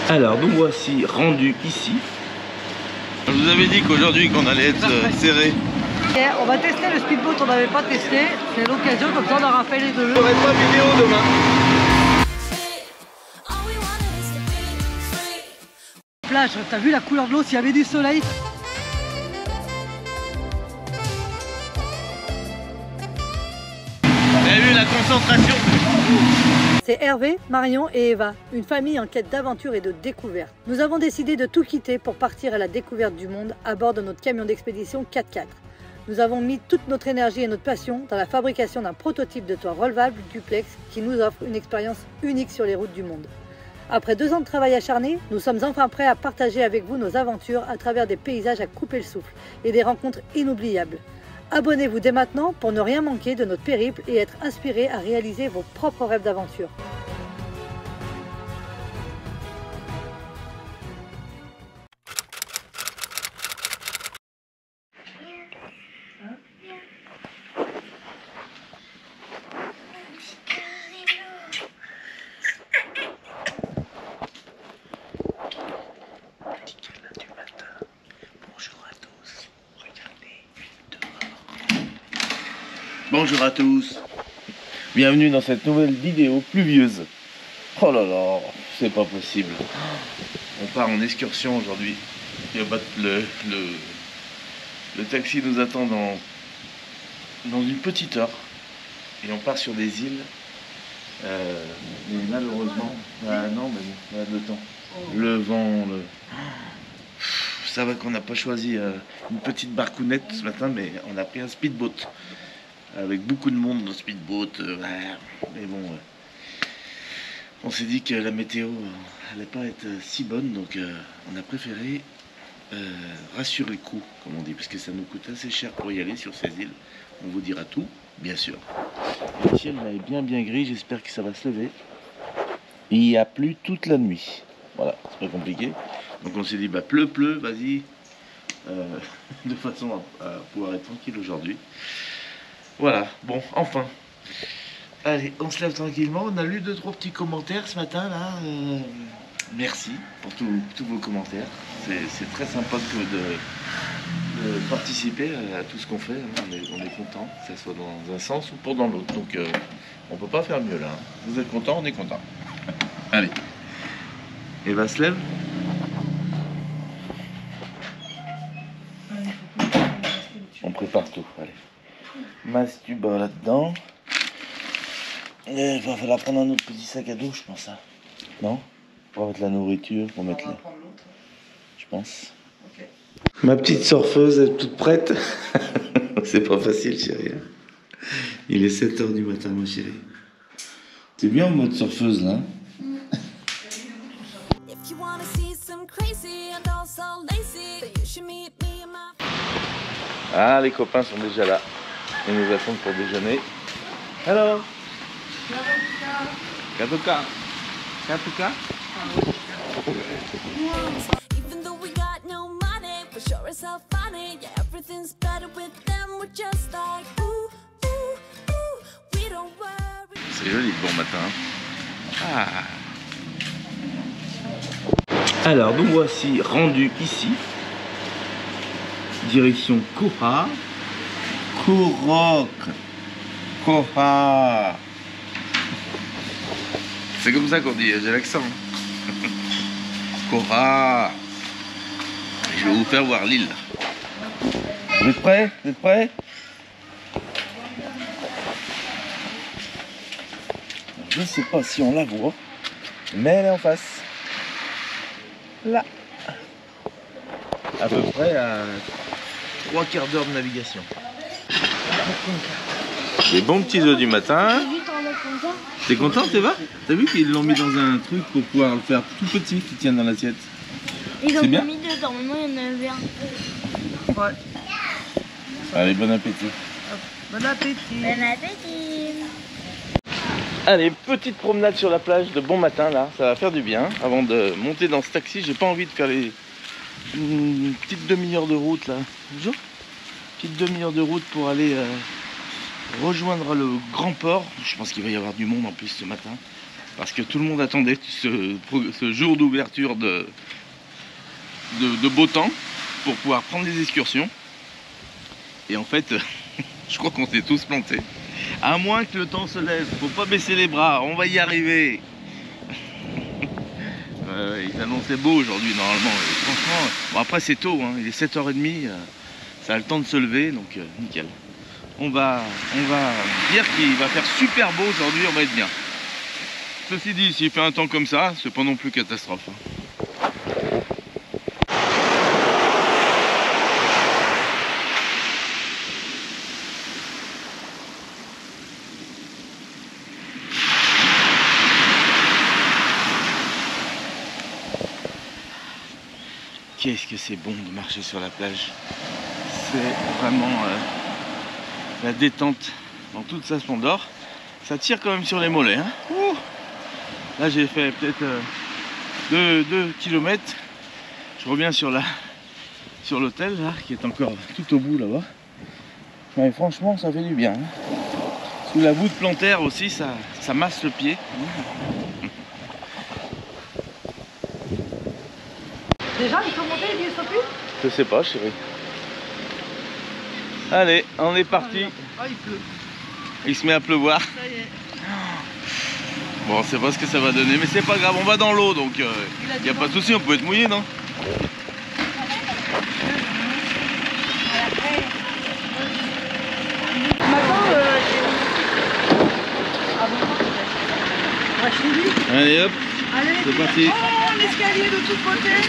Alors nous voici rendus ici. Je vous avais dit qu'aujourd'hui qu'on allait être serré. On va tester le speedboat, on n'avait pas testé. C'est l'occasion, comme ça on aura fait les deux. Je ferai pas vidéo demain. Plage, t'as vu la couleur de l'eau, s'il y avait du soleil. Vous avez vu la concentration? C'est Hervé, Marion et Eva, une famille en quête d'aventure et de découverte. Nous avons décidé de tout quitter pour partir à la découverte du monde à bord de notre camion d'expédition 4x4. Nous avons mis toute notre énergie et notre passion dans la fabrication d'un prototype de toit relevable duplex qui nous offre une expérience unique sur les routes du monde. Après 2 ans de travail acharné, nous sommes enfin prêts à partager avec vous nos aventures à travers des paysages à couper le souffle et des rencontres inoubliables. Abonnez-vous dès maintenant pour ne rien manquer de notre périple et être inspiré à réaliser vos propres rêves d'aventure. Bonjour à tous, bienvenue dans cette nouvelle vidéo pluvieuse. Oh là là, c'est pas possible. On part en excursion aujourd'hui. Le taxi nous attend dans une petite heure et on part sur des îles. Mais malheureusement, non, mais le temps, le vent, ça va qu'on n'a pas choisi une petite barcounette ce matin, mais on a pris un speedboat. Avec beaucoup de monde dans le speedboat, mais bon, on s'est dit que la météo allait pas être si bonne, donc on a préféré rassurer le coup, comme on dit, parce que ça nous coûte assez cher pour y aller sur ces îles. On vous dira tout, bien sûr. Et le ciel est bien gris, j'espère que ça va se lever. Il y a plu toute la nuit, voilà, c'est pas compliqué. Donc on s'est dit, bah pleu, vas-y, de façon à pouvoir être tranquille aujourd'hui. Voilà, bon, enfin. Allez, on se lève tranquillement. On a lu 2-3 petits commentaires ce matin, là. Merci pour tous vos commentaires. C'est très sympa de participer à tout ce qu'on fait. On est content, que ça soit dans un sens ou pour dans l'autre. Donc, on peut pas faire mieux, là. Vous êtes content, on est content. Allez. Eva se lève. On prépare tout, allez. Mastuba là-dedans. Il va falloir prendre un autre petit sac à dos, je pense. Ça. Non? Pour mettre la nourriture, pour mettre les... Je pense. Okay. Ma petite surfeuse est toute prête. C'est pas facile, chérie. Il est 7h du matin, ma chérie. T'es bien en mode surfeuse, là? Ah, les copains sont déjà là. Ils nous attendent pour déjeuner. Hello. Katuka. Katuka. C'est joli le bon matin. Ah. Alors nous voici rendus ici. Direction Koha. Kourok. Koha. C'est comme ça qu'on dit, j'ai l'accent. Koha. Je vais vous faire voir l'île. Vous êtes prêts? Vous êtes prêts? Je ne sais pas si on la voit, mais elle est en face. Là. À peu près à 3/4 d'heure de navigation. Des bons petits œufs du matin. T'es content, Eva? T'as vu qu'ils l'ont mis dans un truc pour pouvoir le faire tout petit qui tient dans l'assiette? Ils ont mis dedans, maintenant il y en avait un. Ouais. Allez, bon appétit. Bon appétit. Bon appétit. Allez, petite promenade sur la plage de bon matin là, ça va faire du bien. Avant de monter dans ce taxi, j'ai pas envie de faire une petite demi-heure de route là. Bonjour. Petite demi-heure de route pour aller rejoindre le grand port. Je pense qu'il va y avoir du monde en plus ce matin. parce que tout le monde attendait ce jour d'ouverture de beau temps pour pouvoir prendre des excursions. Et en fait, je crois qu'on s'est tous plantés. À moins que le temps se lève, faut pas baisser les bras, on va y arriver. Il annonçait beau aujourd'hui normalement. Et franchement, bon, après c'est tôt, hein, il est 7h30, ça a le temps de se lever, donc nickel. On va dire qu'il va faire super beau aujourd'hui, on va être bien. Ceci dit, s'il fait un temps comme ça, c'est pas non plus catastrophe. Qu'est-ce que c'est bon de marcher sur la plage. C'est vraiment la détente dans toute sa splendeur. Ça tire quand même sur les mollets. Hein. Là j'ai fait peut-être 2 km. Je reviens sur l'hôtel là, qui est encore tout au bout là-bas. Mais franchement ça fait du bien. Hein. Sous la voûte plantaire aussi, ça masse le pied. Déjà, il faut monter, il Sophie? Je sais pas, chérie. Allez, on est parti. Ah, il pleut. Il se met à pleuvoir. Ça y est. Bon, on sait pas ce que ça va donner, mais c'est pas grave, on va dans l'eau, donc il n'y a pas de souci, on peut être mouillé, non? Allez hop, c'est parti. Oh, l'escalier de tous côtés.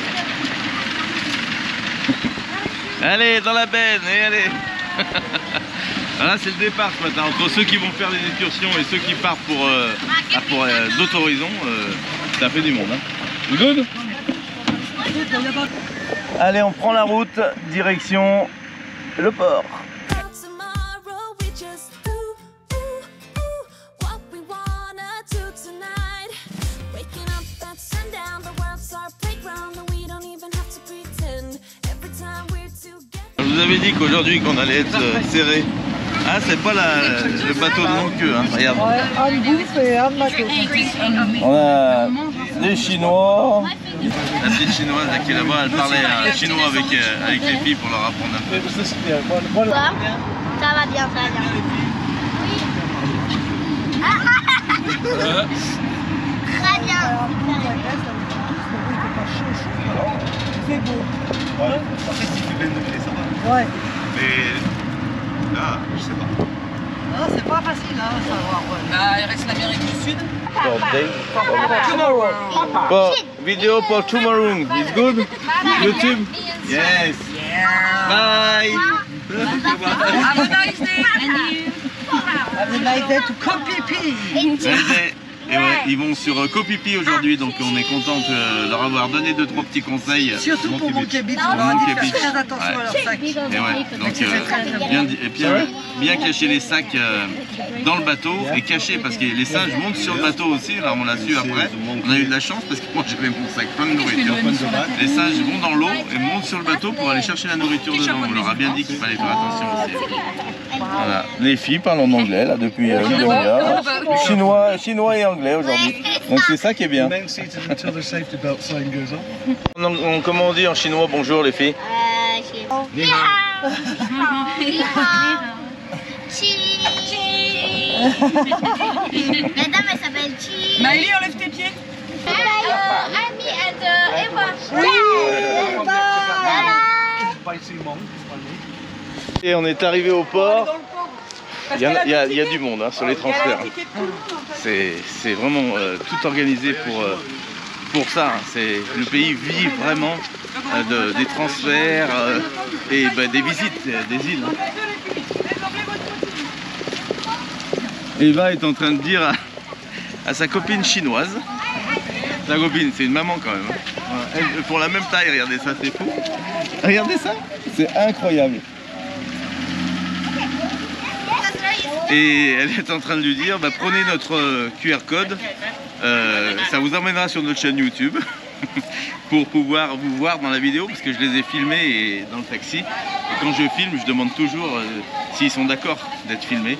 Allez, dans la benne, et allez. Là, c'est le départ ce matin. Entre ceux qui vont faire des excursions et ceux qui partent pour d'autres horizons, ça fait du monde. Hein. Good. Allez, on prend la route, direction le port. Je vous avais dit qu'aujourd'hui qu'on allait être serré. Ah, c'est pas le bateau de longue queue, hein. Regarde. Un bouffe et un bateau. On a les Chinois. La petite chinoise qui est là-bas, elle parlait chinois avec les filles pour leur apprendre un peu. Ça va bien, ça va bien. Très bien. C'est beau. Ouais. Après, si tu fais 9 degrés, ça va. Ouais. Mais là, je sais pas. Non, c'est pas facile, hein, savoir. Ouais. Bah, il reste l'Amérique du Sud. Vidéo pour tomorrow. It's good? YouTube? Yes. Bye. Have a nice day. Have a nice day to Kopipi. Et ouais, ils vont sur Kopipi aujourd'hui, donc on est content de leur avoir donné 2-3 petits conseils. Surtout pour Monkey Beach, on leur a dit de faire très attention à leurs sacs. Et ouais, donc bien cacher les sacs dans le bateau et cacher parce que les singes montent sur le bateau aussi. Là, on l'a su après. On a eu de la chance parce que moi j'avais mon sac plein de nourriture. Les singes vont dans l'eau et montent sur le bateau pour aller chercher la nourriture dedans. On leur a bien dit qu'il fallait faire attention aussi. Voilà. Les filles parlent en anglais là depuis une demi-heure. Chinois et anglais aujourd'hui. Donc c'est ça qui est bien. Comment on dit en chinois bonjour les filles? Ni hao. Ni hao. Chi. La dame elle s'appelle Chi. Maëlie, enlève tes pieds. Amy and Eva. Et on est arrivé au port. Il y a du monde hein, sur les transferts. C'est vraiment tout organisé pour ça. Hein. Le pays vit vraiment des transferts et des visites des îles. Eva est en train de dire à sa copine chinoise. Sa copine, c'est une maman quand même. Hein. Elle, pour la même taille, regardez ça, c'est fou. Regardez ça, c'est incroyable. Et elle est en train de lui dire, bah, prenez notre QR code, ça vous emmènera sur notre chaîne YouTube. pour pouvoir vous voir dans la vidéo parce que je les ai filmés et dans le taxi. Et quand je filme, je demande toujours s'ils sont d'accord d'être filmés.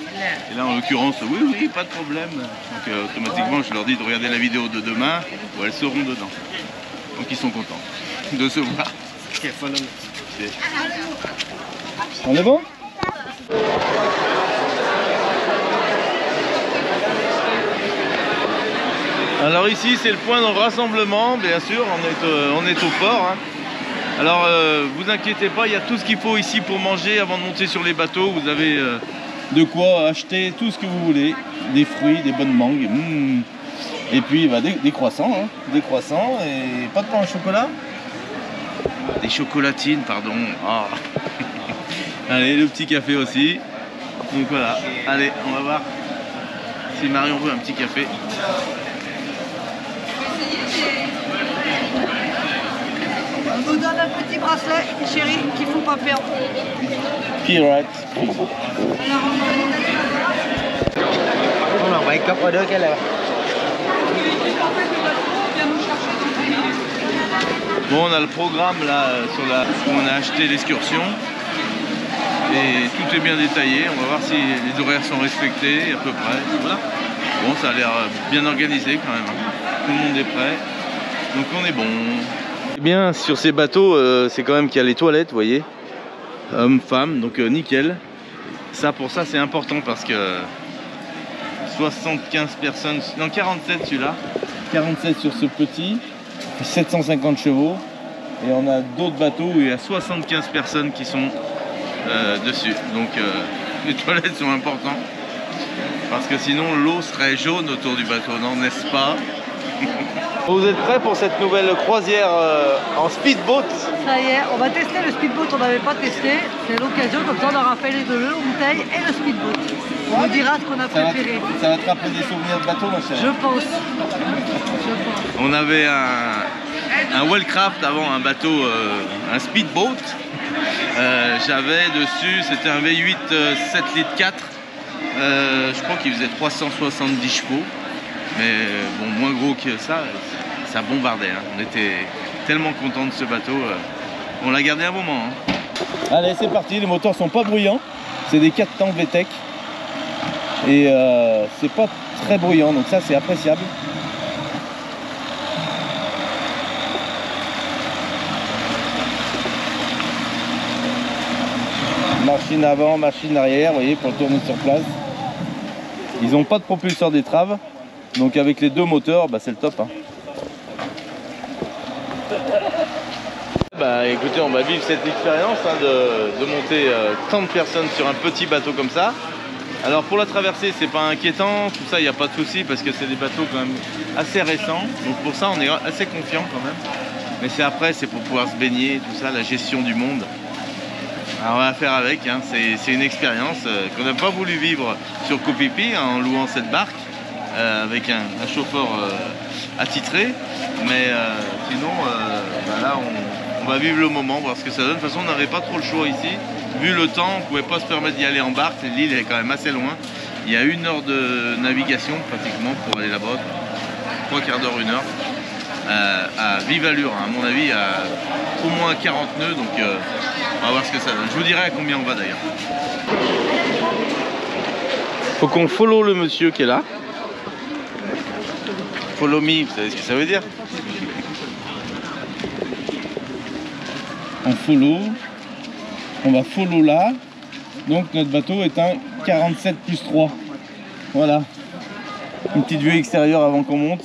Et là, en l'occurrence, oui, pas de problème. Donc automatiquement, je leur dis de regarder la vidéo de demain où elles seront dedans. Donc ils sont contents de se voir. On est bon? Alors ici c'est le point de rassemblement, bien sûr, on est au port. Hein. Alors vous inquiétez pas, il y a tout ce qu'il faut ici pour manger avant de monter sur les bateaux. Vous avez de quoi acheter tout ce que vous voulez, des fruits, des bonnes mangues, et puis bah, des croissants, hein. Des croissants et pas de pain au chocolat. Des chocolatines, pardon. Oh. Allez, le petit café aussi. Donc voilà, allez, on va voir si Marion veut un petit café. On nous donne un petit bracelet, chérie, qu'il ne faut pas perdre. Pirate. Bon, on a le programme là où on a acheté l'excursion et tout est bien détaillé. On va voir si les horaires sont respectés à peu près. Voilà. Bon, ça a l'air bien organisé quand même. Tout le monde est prêt, donc on est bon. Eh bien, sur ces bateaux, c'est quand même qu'il y a les toilettes, vous voyez, hommes, femmes, donc nickel. Ça, pour ça, c'est important parce que 75 personnes, non 47 celui-là, 47 sur ce petit, 750 chevaux. Et on a d'autres bateaux où il y a 75 personnes qui sont dessus. Donc les toilettes sont importantes parce que sinon l'eau serait jaune autour du bateau, non, n'est-ce pas? Vous êtes prêts pour cette nouvelle croisière en speedboat? Ça y est, on va tester le speedboat, on n'avait pas testé. C'est l'occasion, comme ça on aura fait les deux, le bouteille et le speedboat. On nous dira ce qu'on a préféré. Ça va te rappeler des souvenirs de bateau, ma chère? Je pense. On avait un Wellcraft avant, un bateau, un speedboat. J'avais dessus, c'était un V8 7 litres 4. Je crois qu'il faisait 370 chevaux. Mais bon, moins gros que ça bombardait. Hein. On était tellement contents de ce bateau. On l'a gardé un moment. Hein. Allez, c'est parti. Les moteurs sont pas bruyants. C'est des 4 temps VTEC. Et c'est pas très bruyant. Donc ça, c'est appréciable. Machine avant, machine arrière. Vous voyez, pour tourner sur place. Ils n'ont pas de propulseur d'étrave. Donc avec les deux moteurs, bah, c'est le top. Hein. Bah écoutez, on va vivre cette expérience hein, de monter tant de personnes sur un petit bateau comme ça. Alors pour la traversée, c'est pas inquiétant, tout ça, il n'y a pas de souci parce que c'est des bateaux quand même assez récents. Donc pour ça, on est assez confiant quand même. Mais c'est après, c'est pour pouvoir se baigner, tout ça, la gestion du monde. Alors on va faire avec, hein. C'est une expérience qu'on n'a pas voulu vivre sur Koh Phi Phi en louant cette barque. Avec un chauffeur attitré, mais sinon bah là on va vivre le moment, voir ce que ça donne. De toute façon on n'avait pas trop le choix ici, vu le temps, on ne pouvait pas se permettre d'y aller en barque, l'île est quand même assez loin, il y a 1 heure de navigation pratiquement pour aller là-bas, 3 quarts d'heure, 1 heure, à vive allure, hein. À mon avis à au moins 40 nœuds, donc on va voir ce que ça donne. Je vous dirai à combien on va d'ailleurs. Faut qu'on follow le monsieur qui est là. Follow me, vous savez ce que ça veut dire? On follow, on va follow là, donc notre bateau est un 47 plus 3. Voilà, une petite vue extérieure avant qu'on monte.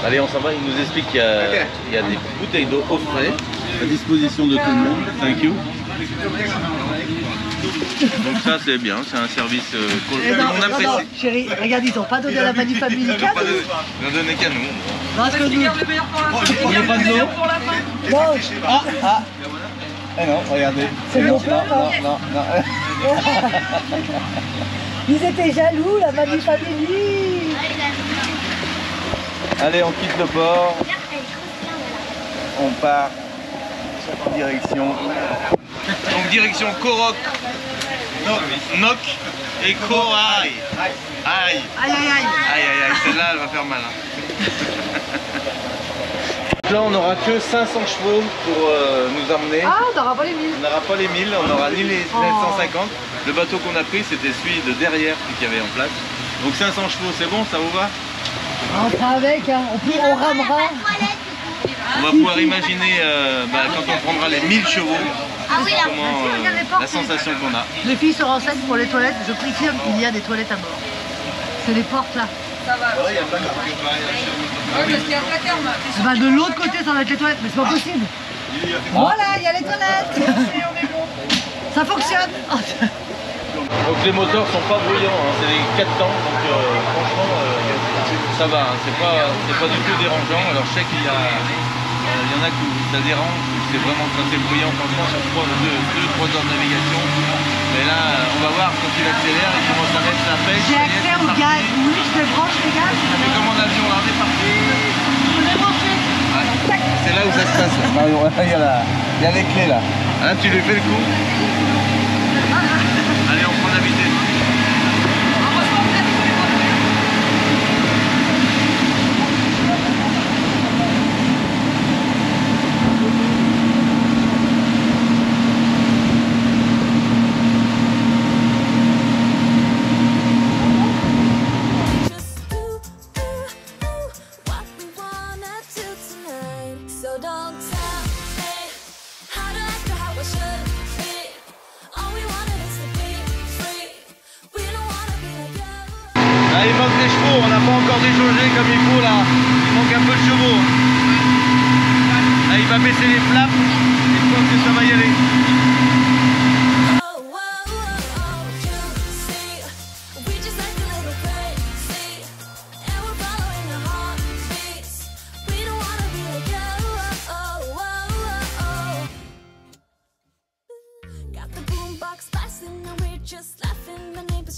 Allez, on s'en va, il nous explique qu'il y a des bouteilles d'eau au frais à disposition de tout le monde. Thank you. Donc ça c'est bien, c'est un service qu'on apprécie. Non, chérie, regarde, ils n'ont pas donné à la Manu Family. Ils n'ont donné qu'à nous. Parce que nous, Le meilleur pour la fin. On n'est pas de l'eau. Pour la fin. non, Ah eh non, regardez. c'est mon peur. Non. Ils étaient jaloux, la Manu Family. Allez, on quitte le port. On part en direction. Donc direction Korok, Nok et Koraï. Aïe. Aïe aïe aïe. Aïe aïe aïe, celle-là elle va faire mal. Hein. Là on n'aura que 500 chevaux pour nous emmener. Ah, on n'aura pas les 1000. On n'aura pas les 1000, on n'aura ni les 750. Le bateau qu'on a pris c'était celui de derrière qu'il y avait en place. Donc 500 chevaux c'est bon, ça vous va? On fera avec, hein. On ramera. On va pouvoir imaginer quand on prendra les 1000 chevaux, comment, la sensation qu'on a. Les filles se renseignent pour les toilettes. Je préfère qu'il y a des toilettes à bord. C'est les portes là. Ça va. Ouais, parce qu'il y a un placard, Bah, de l'autre côté ça va être les toilettes, mais c'est pas possible. Voilà, il y a les toilettes. Ça fonctionne. Donc les moteurs sont pas bruyants, hein. C'est les 4 temps, donc franchement ça va, hein. C'est pas du tout dérangeant. Alors je sais qu'il y en a qui ça dérange, c'est vraiment quand c'est bruyant, franchement sur 2-3 heures de navigation. Mais là on va voir quand il accélère, il commence à mettre sa pêche. J'ai accès au gaz, oui je te branche les gaz. Ça fait comme en avion, là on est parti. On est branché. Ouais. C'est là où ça se passe. Il y a les clés là. Là tu lui fais le coup. Allez, on prend la vitesse. Ah, il manque des chevaux, on n'a pas encore déjaugé comme il faut là. Il manque un peu de chevaux. Là, il va baisser les flaps et je pense que ça va y aller.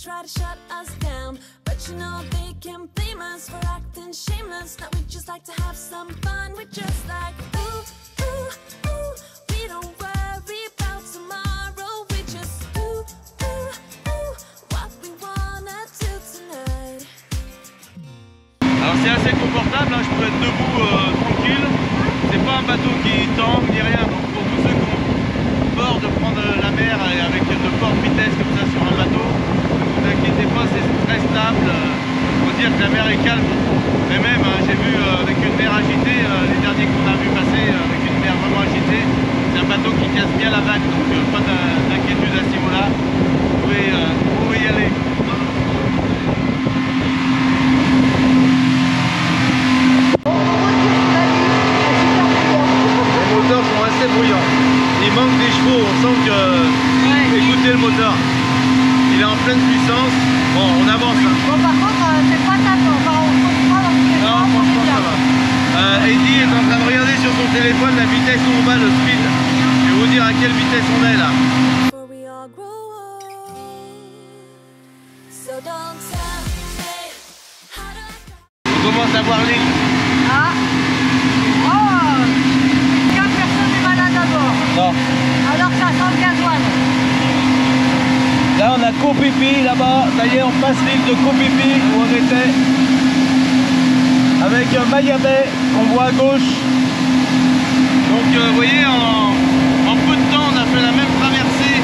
Try to shut us down, but you know they can blame us for acting shameless. Now we just like to have some fun. We just like ooh, ooh, ooh. We don't worry about tomorrow. We just ooh, ooh, ooh. What we wanna do tonight. Alors c'est assez confortable, hein, je peux être debout tranquille. C'est pas un bateau qui tangue ni rien. Donc pour tous ceux qui ont peur de prendre la mer avec de fortes vitesses comme ça sur un bateau, ne vous inquiétez pas, c'est très stable. Il faut dire que la mer est calme. Mais même, hein, j'ai vu avec une mer agitée, les derniers qu'on a vu passer avec une mer vraiment agitée, c'est un bateau qui casse bien la vague. Donc pas d'inquiétude à ce niveau-là. Vous pouvez y aller. Les moteurs sont assez bruyants. Il manque des chevaux, on sent que... Écoutez le moteur. Il est en pleine puissance. Bon, on avance. Hein. Bon, par contre, c'est pas ça. Enfin, on se pas dans tous les Non, franchement, ça va. Eddie est en train de regarder sur son téléphone la vitesse où on va, le speed. Je vais vous dire à quelle vitesse on est là. On commence à voir l'île. Ah. Oh. Aucune personne n'est malade à bord. Non. Alors que ça sent le gasoil. Là, on a Koh-Phi-Phi là-bas. Ça y est, on passe l'île de Koh-Phi-Phi où on était. Avec Maya Bay, on voit à gauche. Donc, vous voyez, en peu de temps, on a fait la même traversée.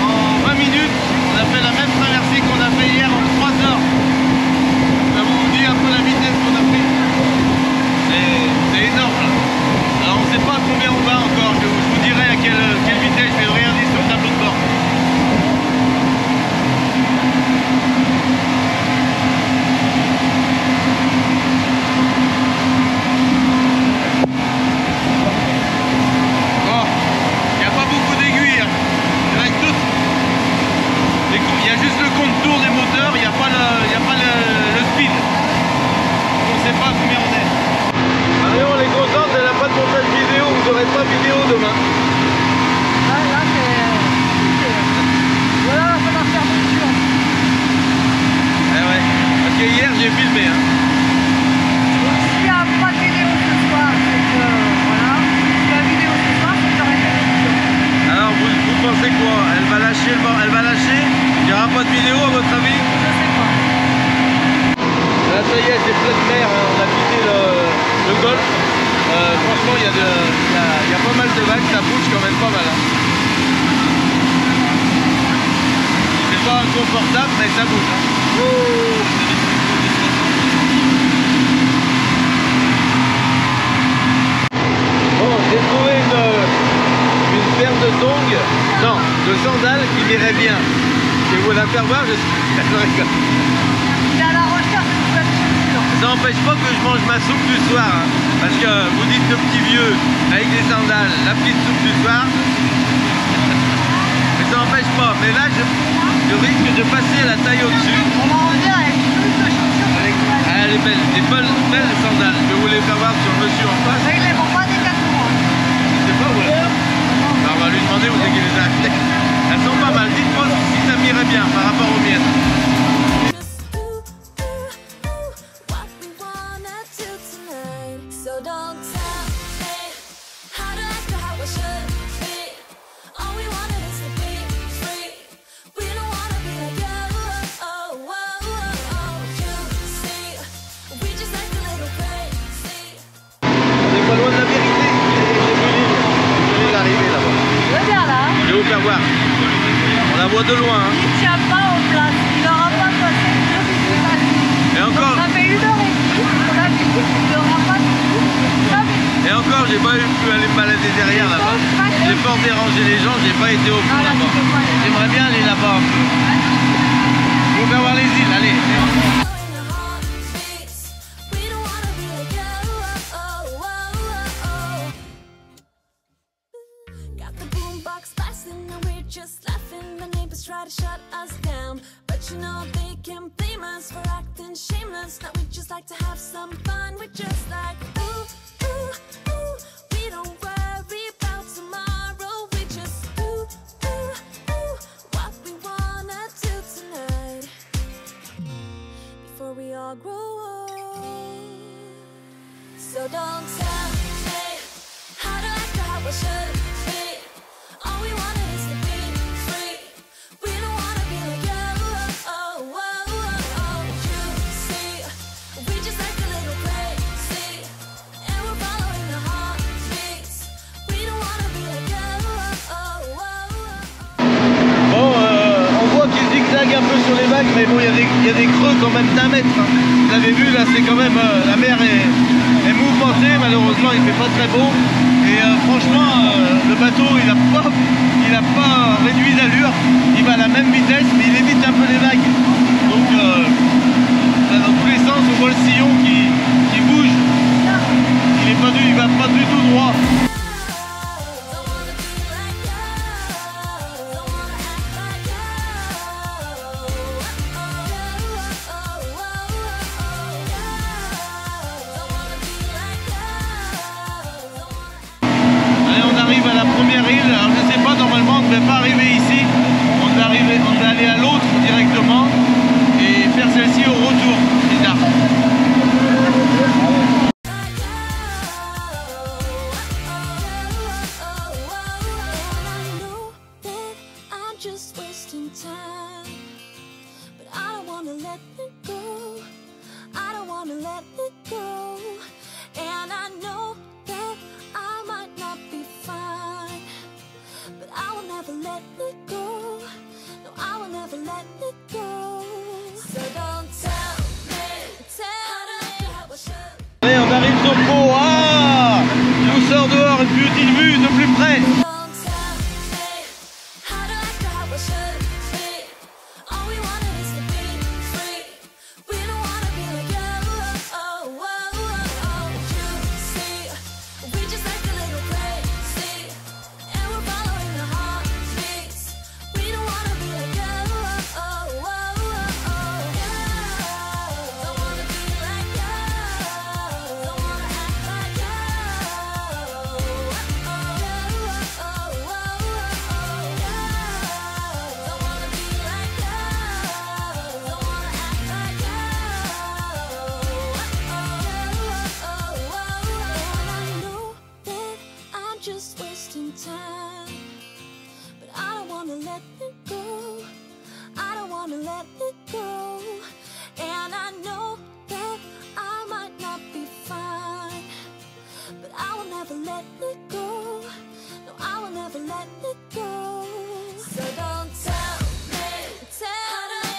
En 20 minutes, on a fait la même traversée qu'on a fait hier en 3 heures. Ça vous dit un peu la vitesse qu'on a pris. C'est énorme là. Alors, on ne sait pas à combien on va encore. Je vous dirai à quelle vitesse. Je vais regarder sur le tableau de bord. Oh. sol. Franchement, il y a pas mal de vagues, ça bouge quand même pas mal. Hein. C'est pas confortable, mais ça bouge. Hein. Bon, j'ai trouvé une paire de tongs, non, de sandales qui m'irait bien. Je vais vous la faire voir, je rigole. Il est à la recherche de nouvelles chaussures. Ça n'empêche pas que je mange ma soupe du soir, hein, parce que vous dites le petit vieux avec des sandales, la petite soupe du soir. Mais ça n'empêche pas. Mais là, je risque de passer à la taille au-dessus. On va en dire avec plus de chaussures. Ah, elle est belle, des belles sandales. Je vais vous les faire voir sur le monsieur en face. Mais ils les font pas des 4 mois. C'est pas vrai. Alors, on va lui demander où c'est qu'il les a achetées. Elles sont pas mal. Dites-moi si ça m'irait bien par rapport aux miennes. Voir. On la voit de loin. Hein. Il ne tient pas en place. Il n'aura pas passé 2 minutes. Et encore. Ça fait 1 heure et demie. On a vu. Il n'aura pas du. Et encore, j'ai pas pu aller me balader derrière là-bas. J'ai peur de déranger les gens. J'ai pas été au bout là-bas. J'aimerais bien aller là-bas un peu. On va voir les îles. Allez. Just laughing, the neighbors try to shut us down, but you know they can't blame us for acting shameless. Now we just like to have some fun. We're just like ooh, ooh, ooh. We don't worry about tomorrow. We just ooh, ooh, ooh. What we wanna do tonight before we all grow old. So don't tell me how to act or how I should be. All we wanted is to be free. We don't wanna be like you. Oh, oh, oh, oh. You see, we just act a little crazy, and we're following the heartbeats. We don't wanna be like you. Oh, oh, oh. Bon, on voit qu'il zigzague un peu sur les vagues, mais bon, il y a des creux quand même d'1 mètre. Hein. Vous avez vu, là, c'est quand même la mer est mouvementée. Malheureusement, il fait pas très beau. Et franchement, le bateau, il a pas réduit d'allure. Il va à la même vitesse, mais il évite un peu les vagues. Donc, dans tous les sens, on voit le sillon qui bouge. Il va pas du tout droit. À la première île, alors je sais pas, normalement on ne devait pas arriver ici, on devait aller à l'autre directement et faire celle-ci au retour, bizarre. Allez, on arrive sur Pau. Ah, on sort dehors, une petite vue de plus près. never let it go. No, I will never let it go. So don't tell me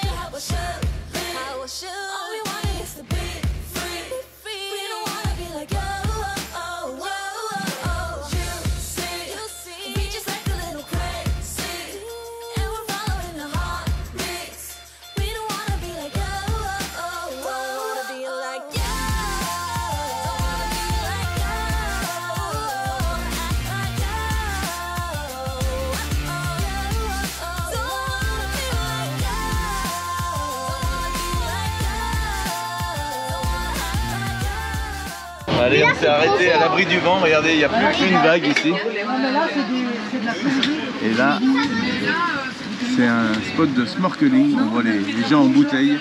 how I should be. All we want is to be free. We don't wanna be like you. You see, we just act a little crazy, and we're following the heartbeats. We don't wanna be like you. Don't wanna be like you. Allez, on s'est arrêté à l'abri du vent. Regardez, il n'y a plus qu'une vague ici. Et là, c'est un spot de snorkeling. On voit les gens en bouteille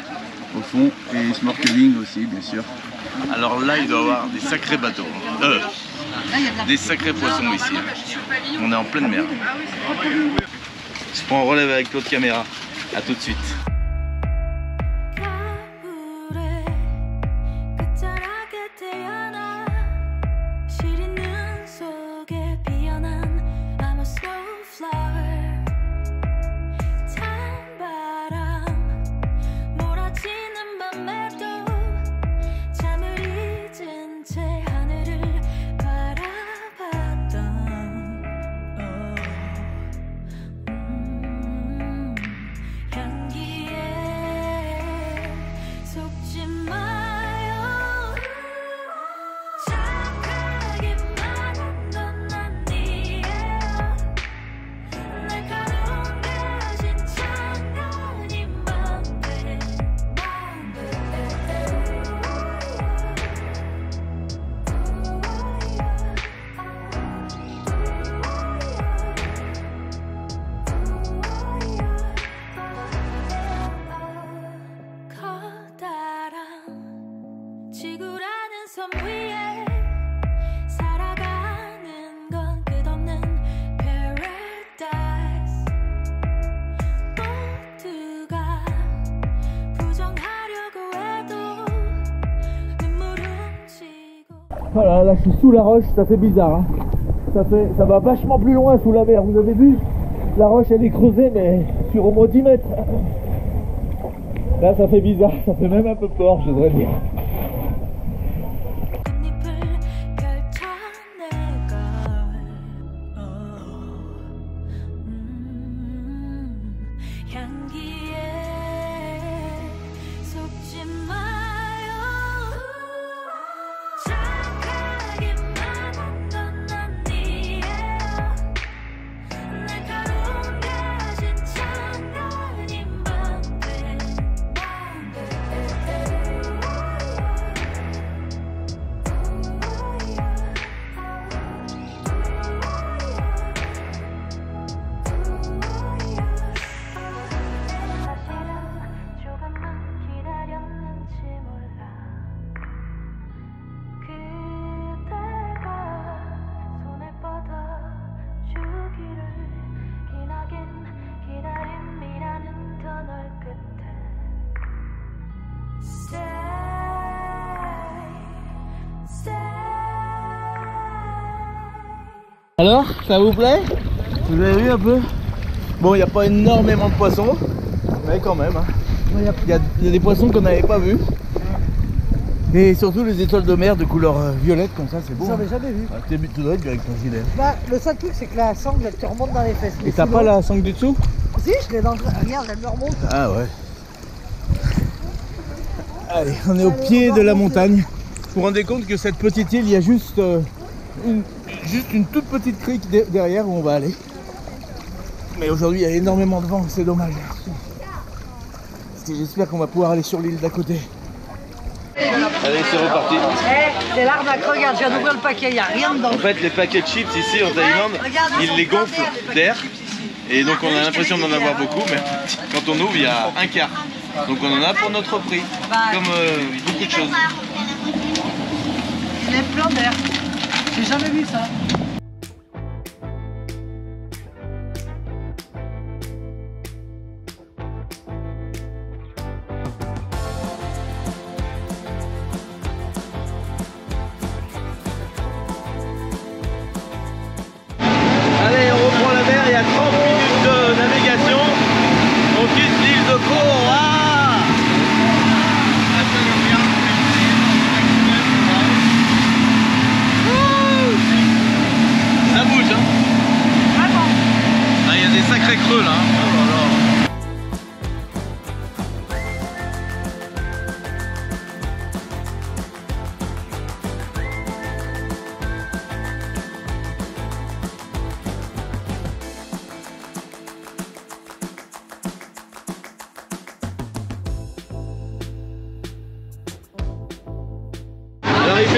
au fond et snorkeling aussi, bien sûr. Alors là, il doit y avoir des sacrés bateaux. Des sacrés poissons ici. On est en pleine mer. Je prends en relève avec l'autre caméra. A tout de suite. Voilà, là je suis sous la roche, ça fait bizarre. Hein. Ça va vachement plus loin sous la mer, vous avez vu? La roche elle est creusée mais sur au moins 10 mètres. Là ça fait bizarre, ça fait même un peu peur, je voudrais dire. Alors, ça vous plaît? Vous avez vu un peu? Bon, il n'y a pas énormément de poissons, mais quand même. Hein. Il y a des poissons qu'on n'avait pas vus. Et surtout les étoiles de mer de couleur violette, comme ça, c'est beau. J'en ai jamais vu. Ah, tu dois être bien avec ton gilet. Bah, le seul truc, c'est que la sangle, elle te remonte dans les fesses. Et t'as pas la sangle du dessous? Si, je l'ai dans le... Regarde, elle me remonte. Ah ouais. Allez, on est au pied de la montagne. Vous vous rendez compte que cette petite île, il y a juste une toute petite crique derrière où on va aller. Mais aujourd'hui il y a énormément de vent, c'est dommage. J'espère qu'on va pouvoir aller sur l'île d'à côté. Allez, c'est reparti. C'est l'arnaque, regarde, je viens d'ouvrir le paquet, il n'y a rien dedans. En fait, les paquets de chips ici en Thaïlande, ils les gonflent d'air. Et donc on a l'impression d'en avoir beaucoup, mais quand on ouvre, il y a un quart. Donc on en a pour notre prix, comme beaucoup de choses. Il est plein d'air. J'ai jamais vu ça.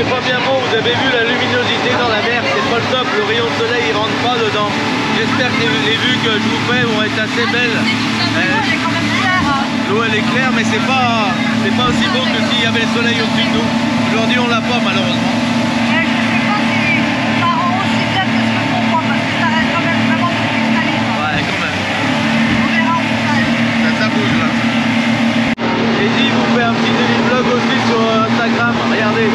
est pas bien bon, vous avez vu la luminosité dans la mer, c'est pas le top, le rayon de soleil il rentre pas dedans. J'espère que les vues que je vous fais vont être assez belles. L'eau elle est claire mais c'est pas aussi beau que s'il y avait le soleil au-dessus de nous. Aujourd'hui on l'a pas malheureusement. Eddie vous fait un petit daily vlog aussi sur Instagram, regardez.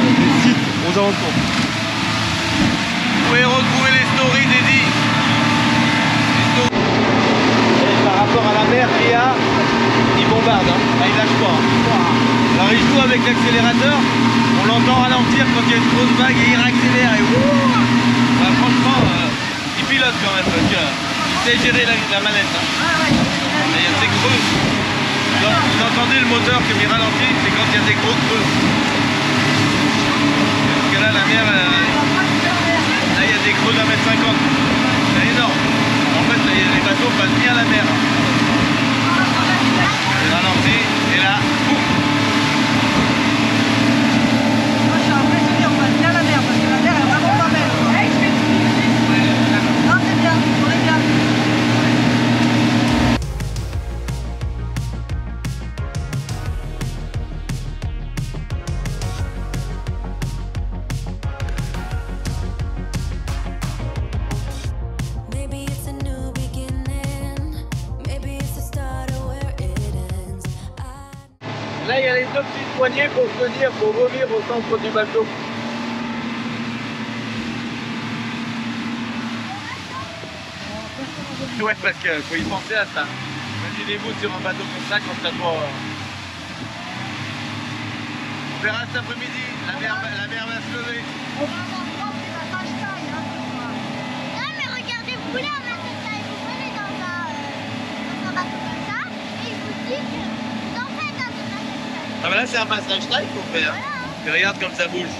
Des sites aux alentours. Vous pouvez retrouver les stories d'Eddie. Et par rapport à la mer qu'il y a, il bombarde, hein. Là, il lâche pas. Alors il joue avec l'accélérateur, on l'entend ralentir quand il y a une grosse vague et il réaccélère et wouh. Bah, franchement, il pilote quand même parce que sait gérer la manette. Hein. Il y a des creux. Vous entendez le moteur comme il ralentit, c'est quand il y a des gros creux. Parce que là, la mer, là, il y a des creux d'1,50 m. C'est énorme. En fait, les bateaux passent bien la mer. Il ralentit et là, boum. Moi, je suis impressionné, on passe bien la mer parce que la mer est vraiment pas belle. Non, c'est bien, on est bien. Là, il y a les deux petites poignées pour se tenir, pour vomir au centre du bateau. Ouais, parce qu'il faut y penser à ça. Imaginez-vous sur un bateau comme ça quand ça doit... On verra cet après-midi, la mer va se lever. Non mais regardez, vous voulez un massage taille, vous venez dans un bateau comme ça et je vous dis que vous en faites un de massage taille. Ah bah là c'est un massage taille qu'on fait, hein. Et regarde comme ça bouge.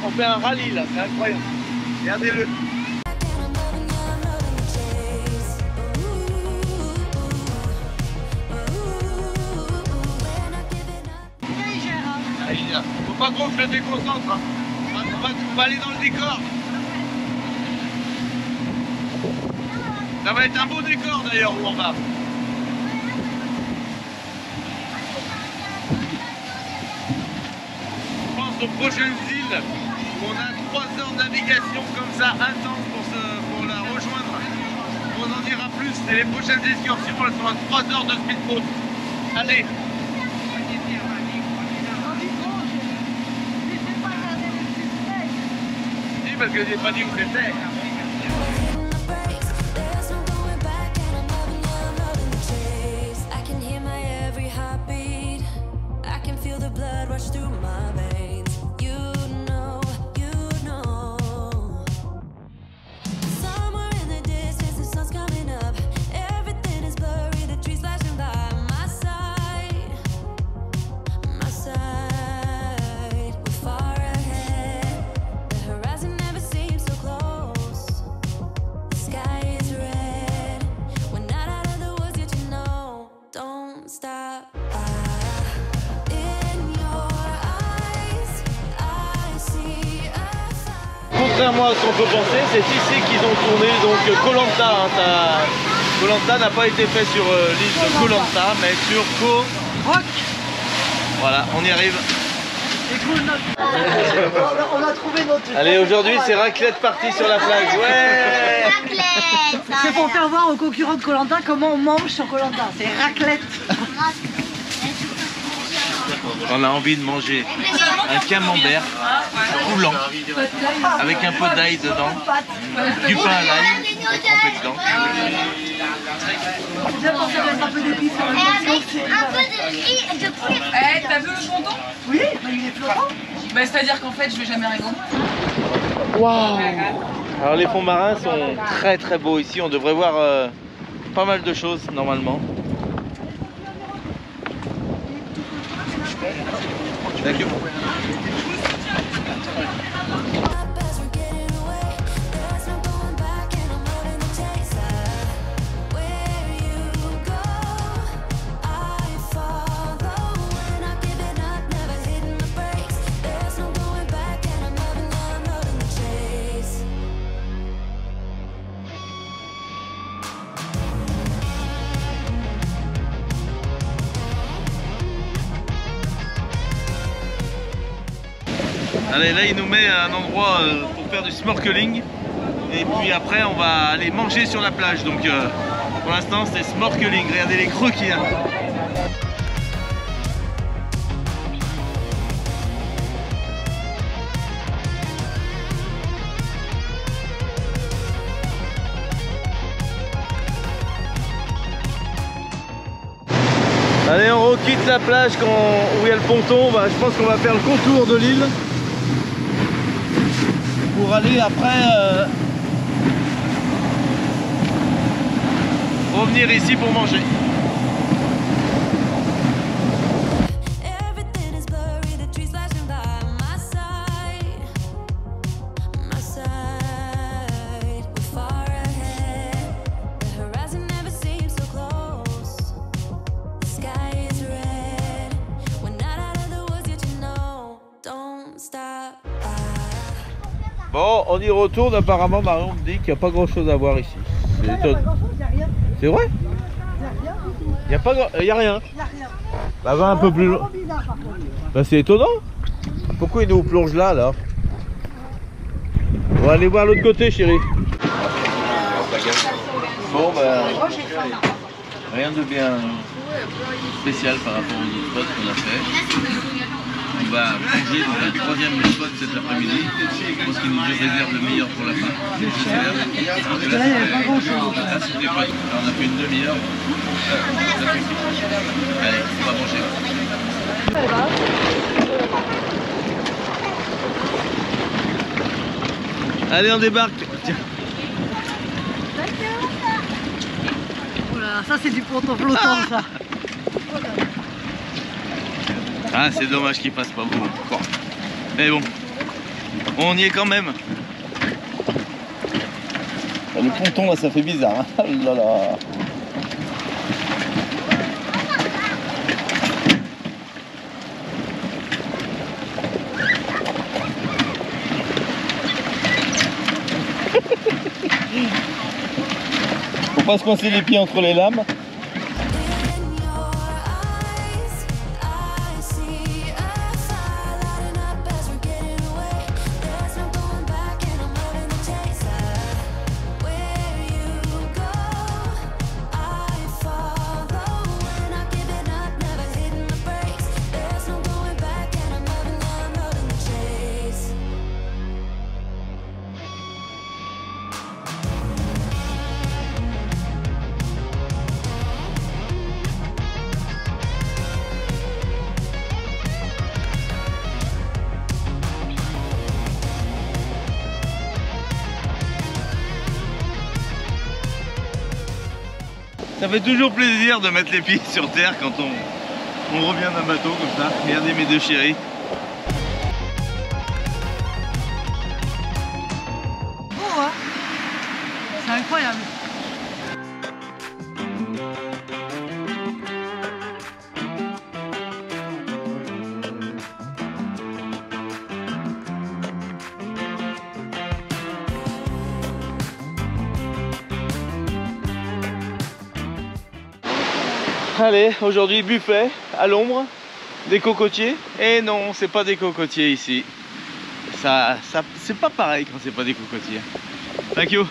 On fait un rallye là, c'est incroyable. Regardez-le. Faut pas trop que je me déconcentre. Hein. On va aller dans le décor. Ça va être un beau décor d'ailleurs où on va. Aux prochaines îles, on a 3 heures de navigation comme ça intense pour la rejoindre. On en dira plus, c'est les prochaines excursions, elles sont à 3 heures de speedboat. Allez. Oui, parce que j'ai pas dit où c'était. Contrairement à ce qu'on peut penser, c'est ici qu'ils ont tourné donc Koh Lanta. Koh Lanta n'a pas été fait sur l'île de Koh Lanta, mais sur Koh Rock. Voilà, on y arrive. On a trouvé notre... Allez, aujourd'hui c'est raclette partie sur la plage. Ouais. Raclette, ça. C'est pour faire voir aux concurrents de Koh-Lanta comment on mange sur Koh-Lanta. C'est raclette. On a envie de manger un camembert coulant avec un peu d'ail dedans, du pain à l'ail pour tremper dedans. Bien pensé à mettre un peu d'épices sur le Et avec un peu de riz et de poulet. Eh, t'as vu le ponton? Oui, bah, il est flottant. Bah, c'est-à-dire qu'en fait, je vais jamais répondre. Waouh. Alors les fonds marins sont très très beaux ici. On devrait voir pas mal de choses normalement. Thank you. As we're getting away, there's no going back, and I'm loving the taste of where you go. I follow, and I give it up, never hitting the brakes. There's no going back, and I'm loving the chase. Allez, là il nous met à un endroit pour faire du snorkeling. Et puis après on va aller manger sur la plage. Donc pour l'instant c'est snorkeling. Regardez les creux qu'il y a. Allez, on requitte la plage où il y a le ponton. Bah, je pense qu'on va faire le contour de l'île pour aller après revenir ici pour manger. Everything is blurry, the trees flashing by my side. We're far ahead. The horizon never seems so close. The sky is red. We're not out of the woods yet, you know. Don't stop. Bon, on y retourne. Apparemment, Marion me dit qu'il n'y a pas grand chose à voir ici. Il n'y a pas grand chose, il n'y a rien. C'est vrai? Il n'y a rien. Il n'y a rien. Il n'y a rien. Bah, va un peu plus loin. C'est vraiment bizarre par contre. Bah, c'est étonnant. Pourquoi il nous plonge là, là? On va aller voir l'autre côté, chérie. Bon, bah, rien de bien spécial par rapport aux autres spots qu'on a fait. On va plonger dans le troisième spot cet après-midi. Je pense qu'il nous réserve le meilleur pour la fin. J'espère. Parce que là, Là, il n'y avait pas grand chose. là, c'était pas... Là, on a fait une demi-heure. Allez, on va manger. Allez, on débarque. Tiens. Oula, ça c'est du ponton flottant ça. Ah, c'est dommage qu'il passe pas beau. Bon. Mais bon, on y est quand même. Le ponton là, ça fait bizarre. Hein. Oh là là. Faut pas se coincer les pieds entre les lames. In your eyes, I see a fire lighting up as we're getting away. There's no going back, and I'm loving the chase of where you go. I follow, and I give it up, never hitting the brakes. There's no going back, and I'm loving the chase. Ça fait toujours plaisir de mettre les pieds sur terre quand on revient d'un bateau comme ça. Regardez mes deux chéris. Beau hein. C'est incroyable. Allez, aujourd'hui buffet à l'ombre. Des cocotiers? Eh non, c'est pas des cocotiers ici. Ça c'est pas pareil quand c'est pas des cocotiers. Thank you.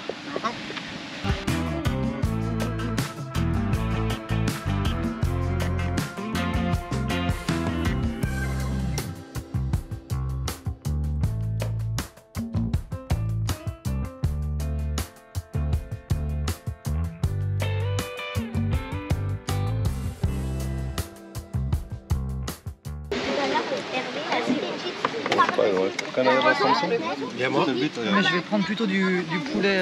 Mais je vais prendre plutôt du poulet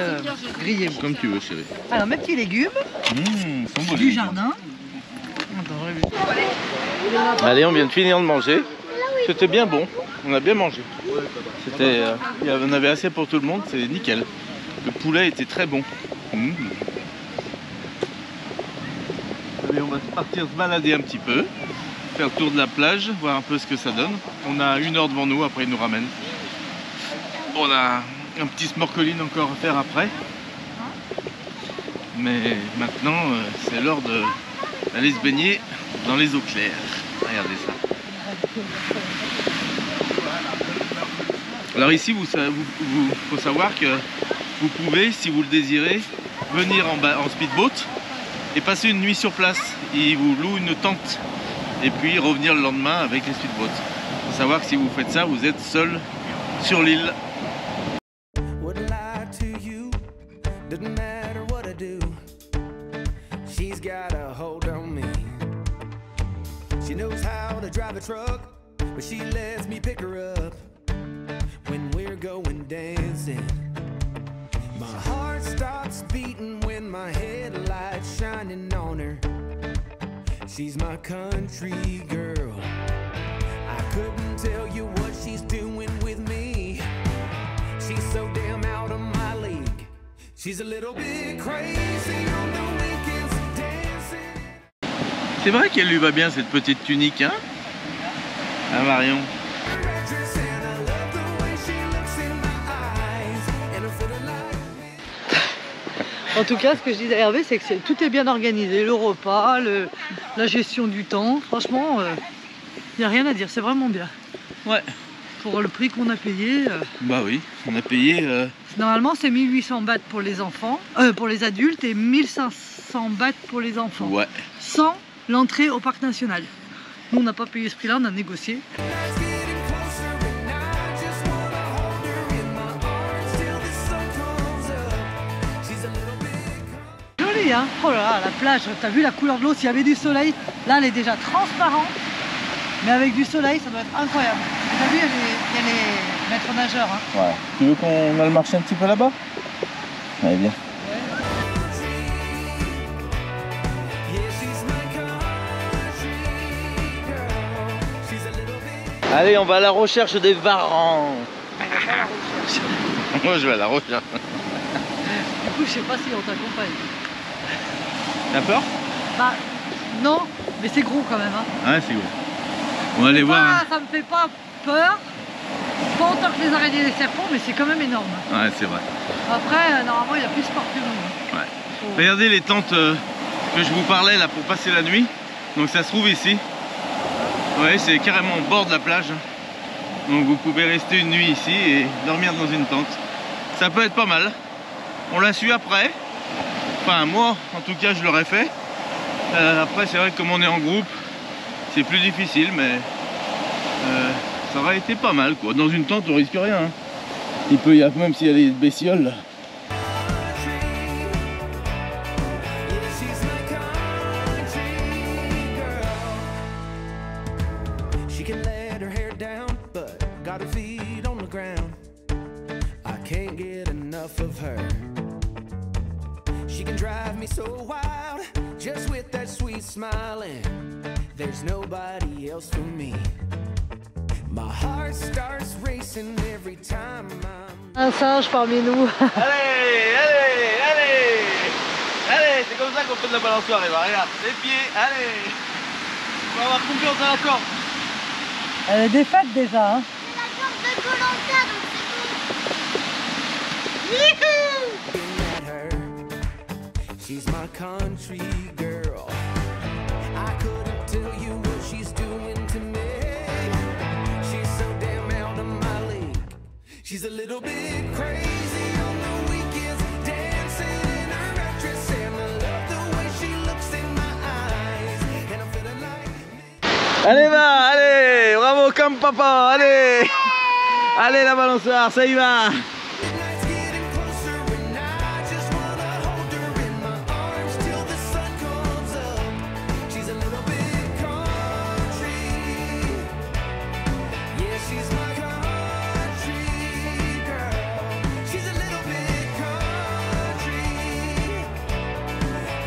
grillé. Moi. Comme tu veux, chérie. Alors mes petits légumes, Ils sont beaux, les du légumes. jardin. Allez, on vient de finir de manger. C'était bien bon. On a bien mangé. C'était, on avait assez pour tout le monde. C'est nickel. Le poulet était très bon. Allez, on va partir se balader un petit peu, faire le tour de la plage, voir un peu ce que ça donne. On a 1 heure devant nous. Après, ils nous ramènent. On a un petit snorkeling encore à faire après. Mais maintenant, c'est l'heure d'aller se baigner dans les eaux claires. Regardez ça. Alors ici, faut savoir que vous pouvez, si vous le désirez, venir en speedboat et passer une nuit sur place. Ils vous louent une tente et puis revenir le lendemain avec les speedboats. Il faut savoir que si vous faites ça, vous êtes seul sur l'île. Doesn't matter what I do, she's got a hold on me. She knows how to drive a truck, but she lets me pick her up when we're going dancing. My heart stops beating when my headlights shining on her. She's my country girl. I couldn't tell you what she's doing with me. She's so damn out of my league. She's a little bit crazy on the weekends dancing. C'est vrai qu'elle lui va bien cette petite tunique, hein? Ah Marion. En tout cas, ce que je disais à Hervé, c'est que tout est bien organisé. Le repas, la gestion du temps. Franchement, il n'y a rien à dire. C'est vraiment bien. Ouais. Pour le prix qu'on a payé. Bah oui, on a payé. Normalement, c'est 1800 bahts pour les enfants, pour les adultes et 1500 bahts pour les enfants. Ouais. Sans l'entrée au parc national. Nous, on n'a pas payé ce prix-là, on a négocié. Joli, hein? Oh là là, la plage, t'as vu la couleur de l'eau? S'il y avait du soleil, là, elle est déjà transparente. Mais avec du soleil, ça doit être incroyable. T'as vu, il y a les maîtres nageurs. Hein. Ouais. Tu veux qu'on aille marcher un petit peu là-bas? Allez, viens. Allez, on va à la recherche des varans. Moi, je vais à la recherche. Du coup, je sais pas si on t'accompagne. T'as peur? Bah, non, mais c'est gros quand même. Hein. Ouais, c'est gros. On va aller voir. Hein. Ça me fait pas peur. Pas autant que les araignées et les serpents, mais c'est quand même énorme. Ouais, c'est vrai. Après, normalement, il y a plus fort que nous. Ouais. Regardez les tentes que je vous parlais là pour passer la nuit. Donc ça se trouve ici. Ouais, c'est carrément au bord de la plage. Donc vous pouvez rester une nuit ici et dormir dans une tente. Ça peut être pas mal. On l'a su après. Enfin, moi, en tout cas, je l'aurais fait. Après, c'est vrai que comme on est en groupe, c'est plus difficile, mais ça aurait été pas mal, quoi. Dans une tente, on risque rien. Hein. Il peut y avoir, même s'il y a des bestioles. Là. She can drive me so wild, just with that sweet smiling. There's nobody else for me. My heart starts racing every time I'm... Un singe parmi nous. Allez, allez, allez. Allez, c'est comme ça qu'on fait de la balançoire, Eva. Regarde, les pieds, allez. On va avoir confiance à la corde. Elle est défaite déjà. Hein. C'est la corde de Koh-Lanta, donc c'est tout. She's my country girl. I couldn't tell you what she's doing to me. She's a little bit crazy on the weekends, dancing in her red dress, and I love the way she looks in my eyes, and I'm feeling like... Allez va, allez, bravo comme papa, allez. Allez la balançoire, ça y va. Midnight's getting closer and I just wanna hold her in my arms till the sun comes up. She's a little bit country. Yeah, she's my country girl. She's a little bit country.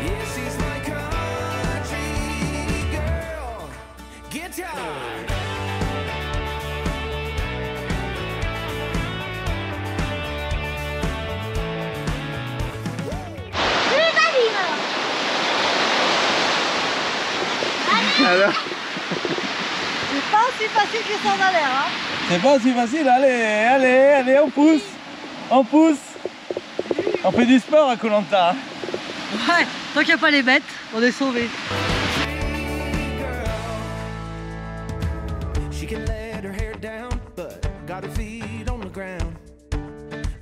Yeah, she's my country girl. Guitar. Alors, C'est pas aussi facile que ça en a l'air, hein. c'est pas aussi facile, allez, allez, allez, on pousse. On pousse. On fait du sport à Koh Lanta. Ouais, tant qu'il n'y a pas les bêtes, on est sauvés. She can let her hair down, but got her feet on the ground.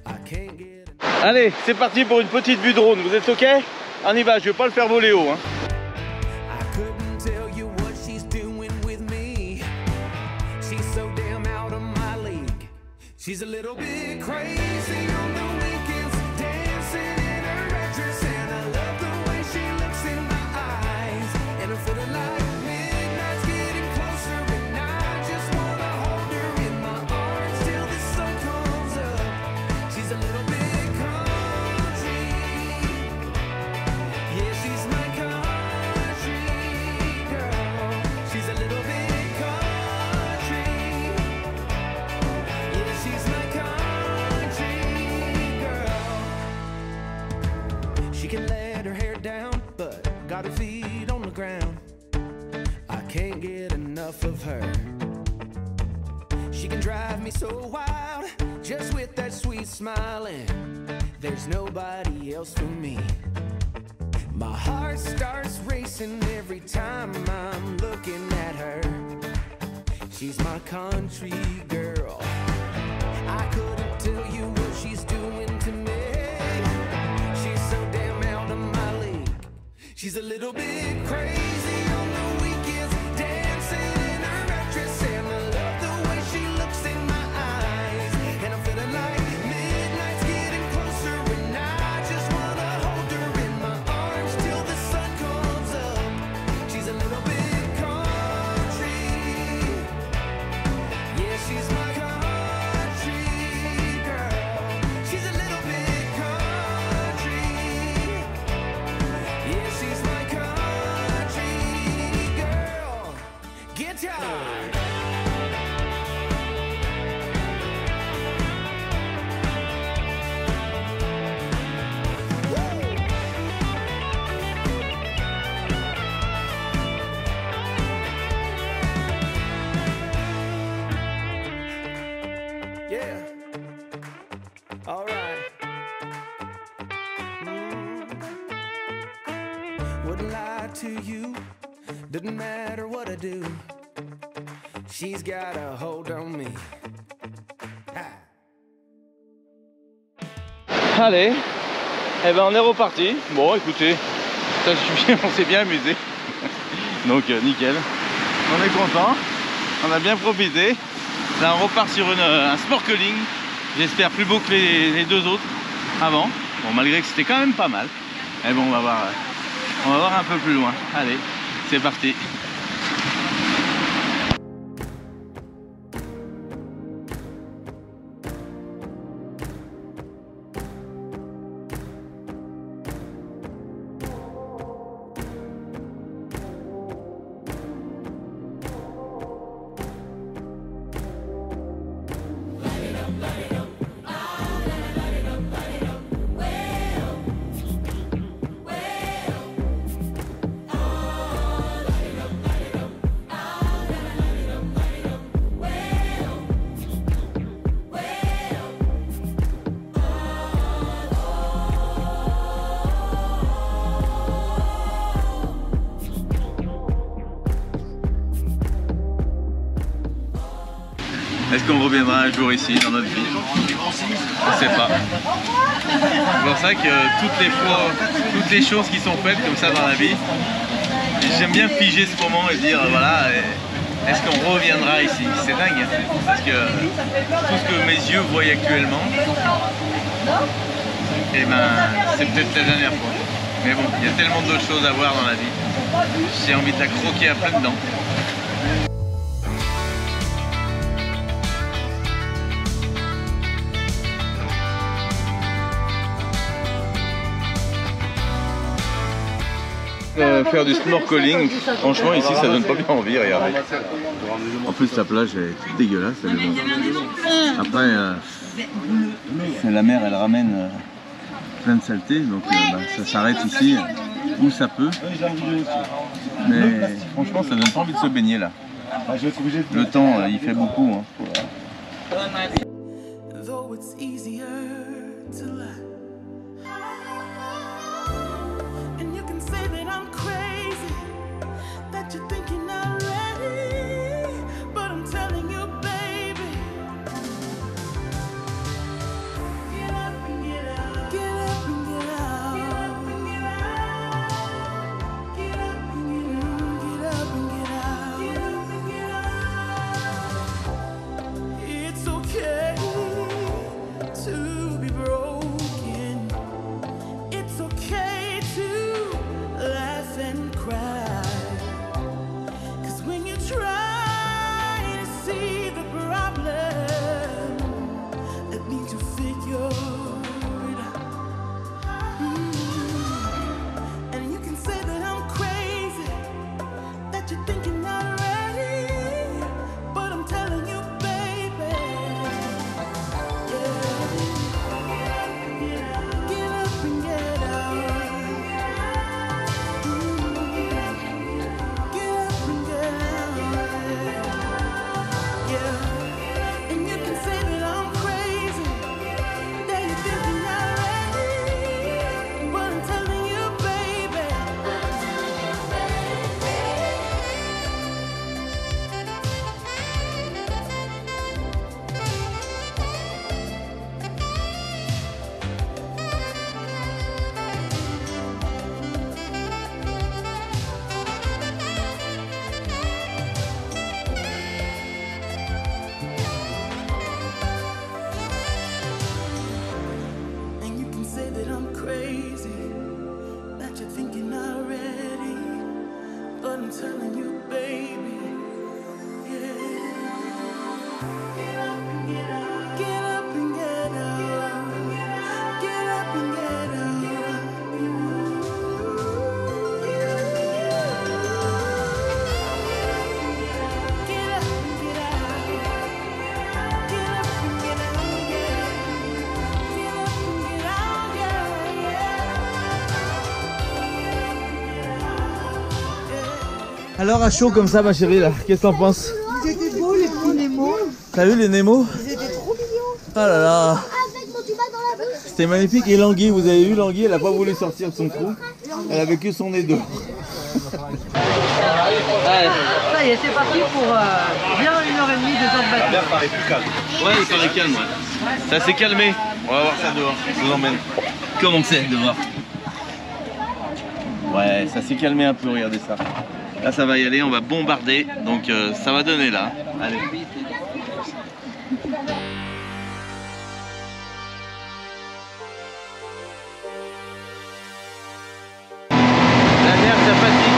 I can't get enough. Allez, c'est parti pour une petite vue drone. Vous êtes ok? On y va, je vais pas le faire voler haut. Hein. I couldn't tell you what she's doing with me. She's so damn out of my league. She's a little bit crazy on the weekends, dancing in her red dress, and I love the way she looks in my eyes, and I'm feeling like midnight's getting closer, and I just wanna hold her in my arms till the sun comes up. She's a little bit country. Yeah, she's my country girl. She's a little bit country. Yeah, she's my country girl. She can let her hair down, but got her feet on the ground. I can't get enough of her. She can drive me so wild, just with that sweet smile, and there's nobody else for me. My heart starts racing every time I'm looking at her. She's my country girl. I couldn't tell you what she's doing to me. She's so damn out of my league. She's a little bit crazy on the weekends, dancing in her red dress, and I love the way she looks in my eyes, and I'm feeling like midnight's getting closer, and I just wanna hold her in my arms till the sun comes up. She's a little bit country. Yeah, she's my country girl. She's a little bit country. Yeah, she's my country girl. Guitar. Yeah. All right. Wouldn't lie to you. Doesn't matter what I do. She's got a hold on me. Allez, eh ben on est reparti. Bon, écoutez, ça suffit, on s'est bien amusé. Donc nickel. On est content. On a bien profité. Là, on repart sur un snorkeling. J'espère plus beau que les deux autres avant. Bon, malgré que c'était quand même pas mal. Mais bon, on va voir un peu plus loin. Allez, c'est parti. Est-ce qu'on reviendra un jour ici dans notre vie? Je ne sais pas. C'est pour ça que toutes les choses qui sont faites comme ça dans la vie, j'aime bien figer ce moment et dire voilà, est-ce qu'on reviendra ici? C'est dingue, parce que tout ce que mes yeux voient actuellement, et ben c'est peut-être la dernière fois. Mais bon, il y a tellement d'autres choses à voir dans la vie. J'ai envie de la croquer à plein dedans. Faire du snorkeling, franchement ici ça donne pas bien envie, regardez. En plus la plage est dégueulasse. Après la mer elle ramène plein de saleté, donc ça s'arrête ici où ça peut. Mais franchement ça donne pas envie de se baigner là. Le temps il fait beaucoup. Hein. Though it's easier to lie. And you can say that I'm crazy, that you're thinking already, but I'm telling you, baby, get up and get out, get up and get out, get up and get out, get up and get out, get up and get out. It's okay to be broken. It's okay to laugh and cry. 'Cause when you try to see the problem, that means you figure it out. And you can say that I'm crazy, that you're thinking already, but I'm telling you, baby, get up and get out. Get up and get out. Yeah. And you can say that I'm crazy, that you're thinking already, but I'm telling you, baby. And you can say that I'm crazy, that you're thinking already, but I'm telling you, baby, yeah. Get up and get out. Get up and get out. Get up and get out. Get up and get out. Get up and get out, yeah. Get up and get out, yeah, yeah. Alors à chaud comme ça ma chérie là, qu'est-ce que t'en penses? Ils étaient beaux les petits Nemo. T'as vu les Nemo? Ils étaient trop mignons. Oh là là, Avec mon tuba dans la bouche. c'était magnifique. Et Langui, vous avez vu Langui, elle a pas voulu sortir de son trou. Elle avait que son nez dehors. Ça y est, c'est parti pour bien 1h30, 2 heures de bateau. L'air paraît plus calme. Ouais, il paraît calme, ouais. Ça s'est calmé. On va voir ça dehors. Je vous emmène. Comment c'est dehors? Ouais, ça s'est calmé un peu, regardez ça. Là, ça va y aller, on va bombarder. Donc, ça va donner là. Allez. La mer, ça fatigue.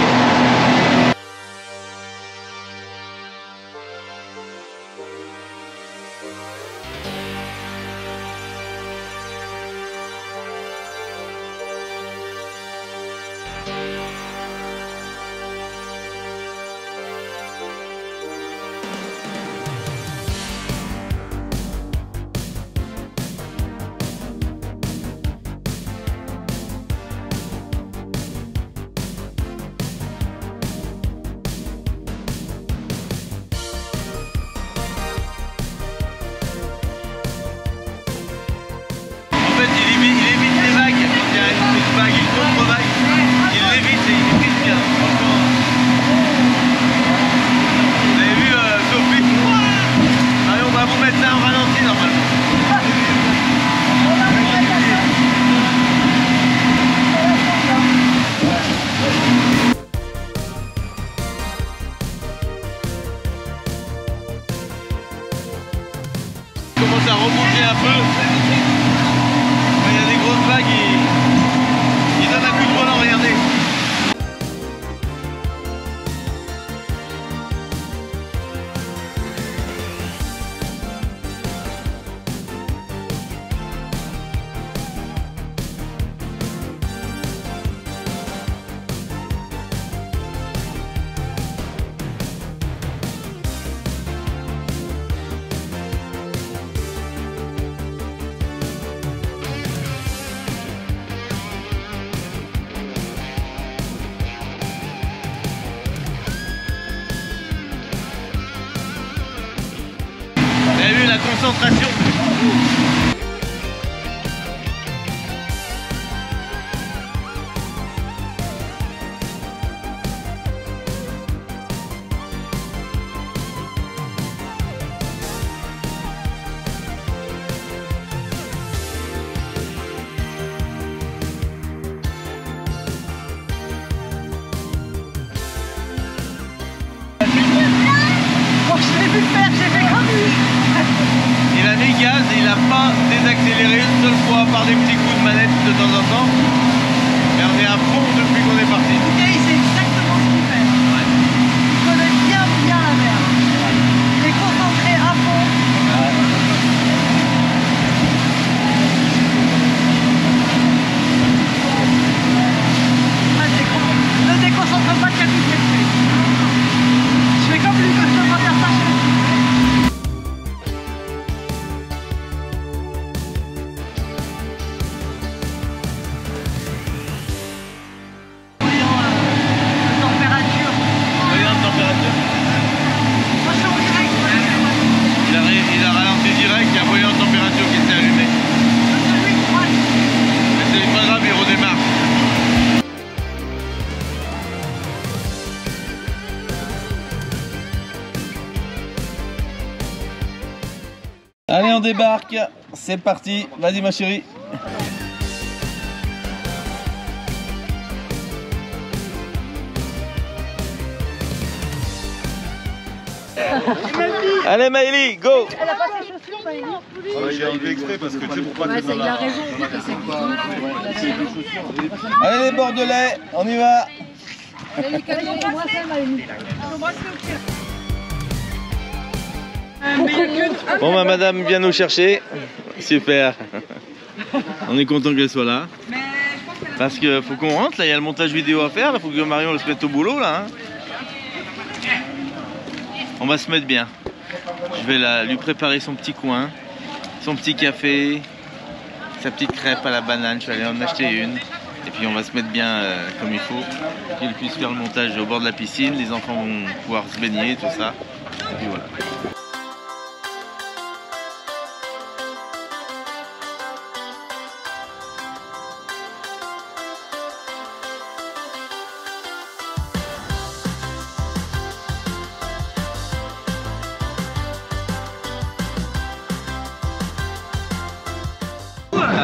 concentration. Il a mis gaz et il n'a pas désaccéléré une seule fois par des petits coups de manette de temps en temps. Mais on est à fond depuis qu'on est parti. Le gars, il sait exactement ce qu'il fait. Il connaît bien la mer. Il est concentré à fond. Ne déconcentre pas de capitaine. Je fais comme lui quand je peux pas faire ça. Il a ralenti direct, il y a un voyant de température qui s'est allumé. Mais c'est pas grave, il redémarre. Allez, on débarque, c'est parti, vas-y ma chérie. Allez Maëlie, go. Elle a pas ses chaussures, Maëlie. Il est arrivé exprès parce que tu sais pourquoi tu es dans Il a la... raison, on dit que c'est Allez les Bordelais, on y va. Bon bah madame vient nous chercher. Super. On est content qu'elle soit là. Parce que faut qu'on rentre là, il y a le montage vidéo à faire, il faut que Marion se mette au boulot là. On va se mettre bien. Je vais lui préparer son petit coin, son petit café, sa petite crêpe à la banane. Je vais aller en acheter une. Et puis on va se mettre bien comme il faut. Qu'il puisse faire le montage au bord de la piscine. Les enfants vont pouvoir se baigner, tout ça. Et puis voilà.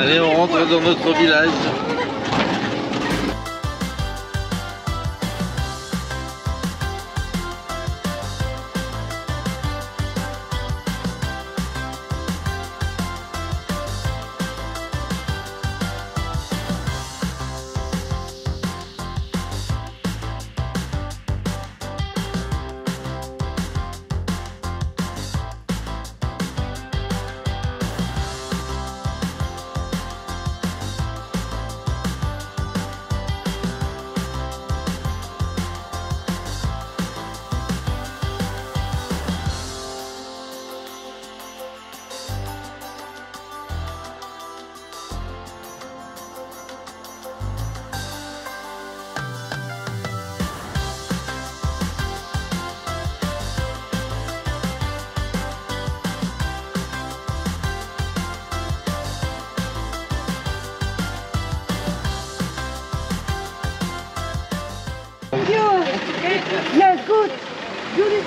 Allez, on rentre dans notre village.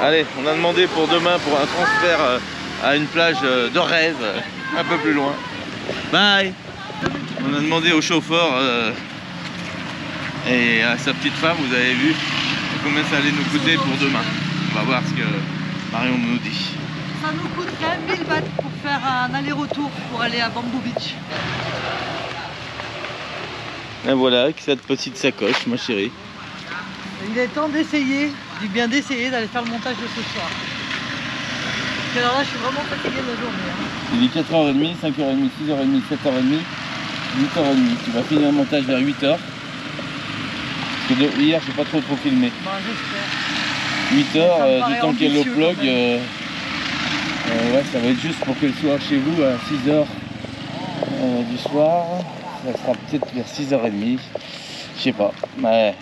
Allez, on a demandé pour demain pour un transfert à une plage de rêve, un peu plus loin. Bye. On a demandé au chauffeur et à sa petite femme, vous avez vu combien ça allait nous coûter pour demain. On va voir ce que Marion nous dit. Ça nous coûterait 1000 bahts pour faire un aller-retour pour aller à Bamboo Beach. Et voilà, avec cette petite sacoche, ma chérie. Il est temps d'essayer, bien d'essayer d'aller faire le montage de ce soir. Et alors là, je suis vraiment fatiguée de la journée. Hein. Il est 4h30, 5h30, 6h30, 7h30, 8h30. Tu vas finir le montage vers 8h. Parce que hier, je n'ai pas trop filmé. Bah, j'espère. 8h, du temps qu'elle upload, ouais, ça va être juste pour qu'elle soit chez vous à 6h du soir. Ça sera peut-être vers 6h30. Je sais pas. Mais...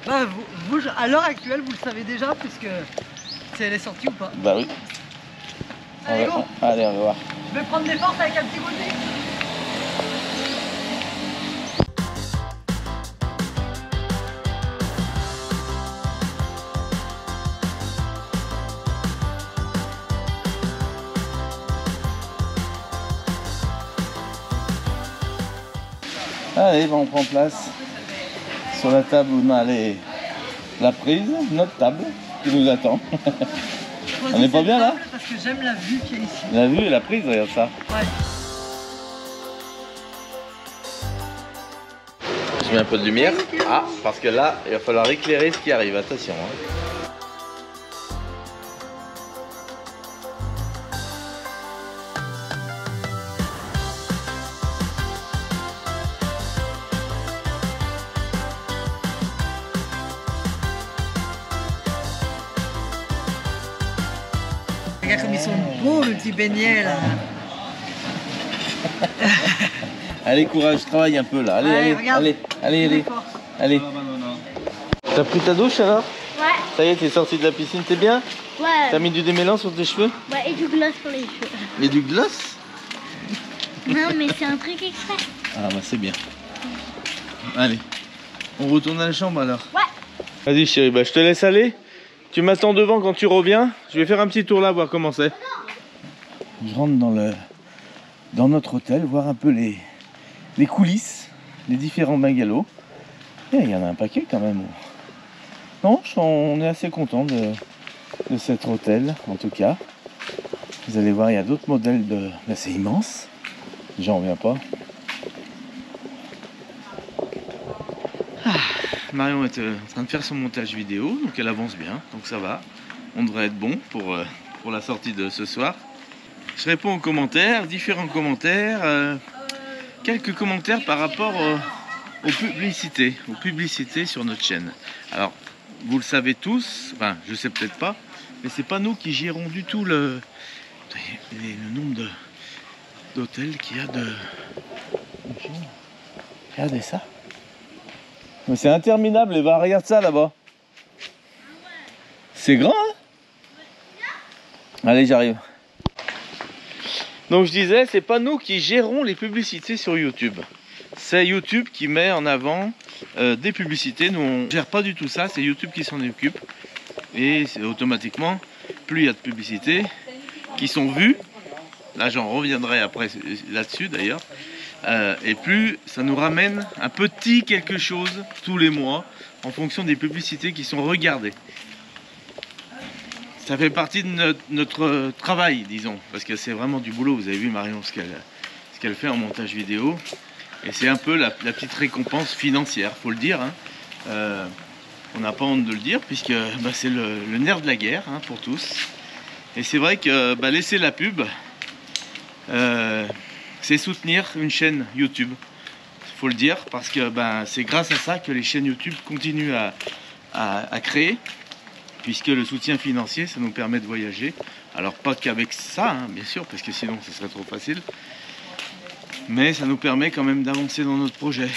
Bah, vous, à l'heure actuelle, vous le savez déjà, puisque si elle est sortie ou pas. Bah oui. Allez, go. Allez, on va voir. Je vais prendre des forces avec un petit goûter. Allez, on prend place sur la table où on a la prise, notre table qui nous attend. On est pas bien là? Parce que j'aime la vue qu'il y a ici. La vue et la prise, regarde ça. Ouais. Je mets un peu de lumière. Ah, parce que là, il va falloir éclairer ce qui arrive, attention. Hein. Regarde comme ils sont beaux, mes petits beignets là. Allez, courage, travaille un peu là. Allez, Allez, allez, regarde. allez. Allez. T'as pris ta douche alors? Ouais, Ça y est, t'es sorti de la piscine, t'es bien? ouais. T'as mis du démêlant sur tes cheveux? Ouais, et du gloss pour les cheveux. Et du gloss? Non, mais c'est un truc exprès. Ah bah c'est bien. Allez, on retourne à la chambre alors. Ouais. Vas-y chérie, bah je te laisse aller. Tu m'attends devant quand tu reviens. Je vais faire un petit tour là, voir comment c'est. Je rentre dans notre hôtel, voir un peu les coulisses, les différents bungalows. Et il y en a un paquet quand même. Non, on est assez content de cet hôtel en tout cas. Vous allez voir, il y a d'autres modèles de... Là, c'est immense. J'en reviens pas. Marion est en train de faire son montage vidéo, donc elle avance bien, donc ça va. On devrait être bon pour la sortie de ce soir. Je réponds aux commentaires, différents commentaires, quelques commentaires par rapport aux publicités sur notre chaîne. Alors, vous le savez tous, enfin, je sais peut-être pas, mais c'est pas nous qui gérons du tout le nombre d'hôtels qu'il y a de... Regardez ça. Mais c'est interminable, Eva, regarde ça là-bas. C'est grand, hein? Allez, j'arrive. Donc je disais, c'est pas nous qui gérons les publicités sur YouTube. C'est YouTube qui met en avant des publicités. Nous, on gère pas du tout ça, c'est YouTube qui s'en occupe. Et c'est automatiquement, plus il y a de publicités qui sont vues, là j'en reviendrai après là-dessus d'ailleurs, et plus ça nous ramène un petit quelque chose tous les mois en fonction des publicités qui sont regardées. Ça fait partie de notre travail, disons, parce que c'est vraiment du boulot. Vous avez vu Marion ce qu'elle fait en montage vidéo, et c'est un peu la petite récompense financière, faut le dire. Hein. On n'a pas honte de le dire, puisque c'est le nerf de la guerre, hein, pour tous. Et c'est vrai que laisser la pub, c'est soutenir une chaîne YouTube. Il faut le dire, parce que c'est grâce à ça que les chaînes YouTube continuent à créer, puisque le soutien financier, ça nous permet de voyager. Alors pas qu'avec ça, hein, bien sûr, parce que sinon ce serait trop facile. Mais ça nous permet quand même d'avancer dans notre projet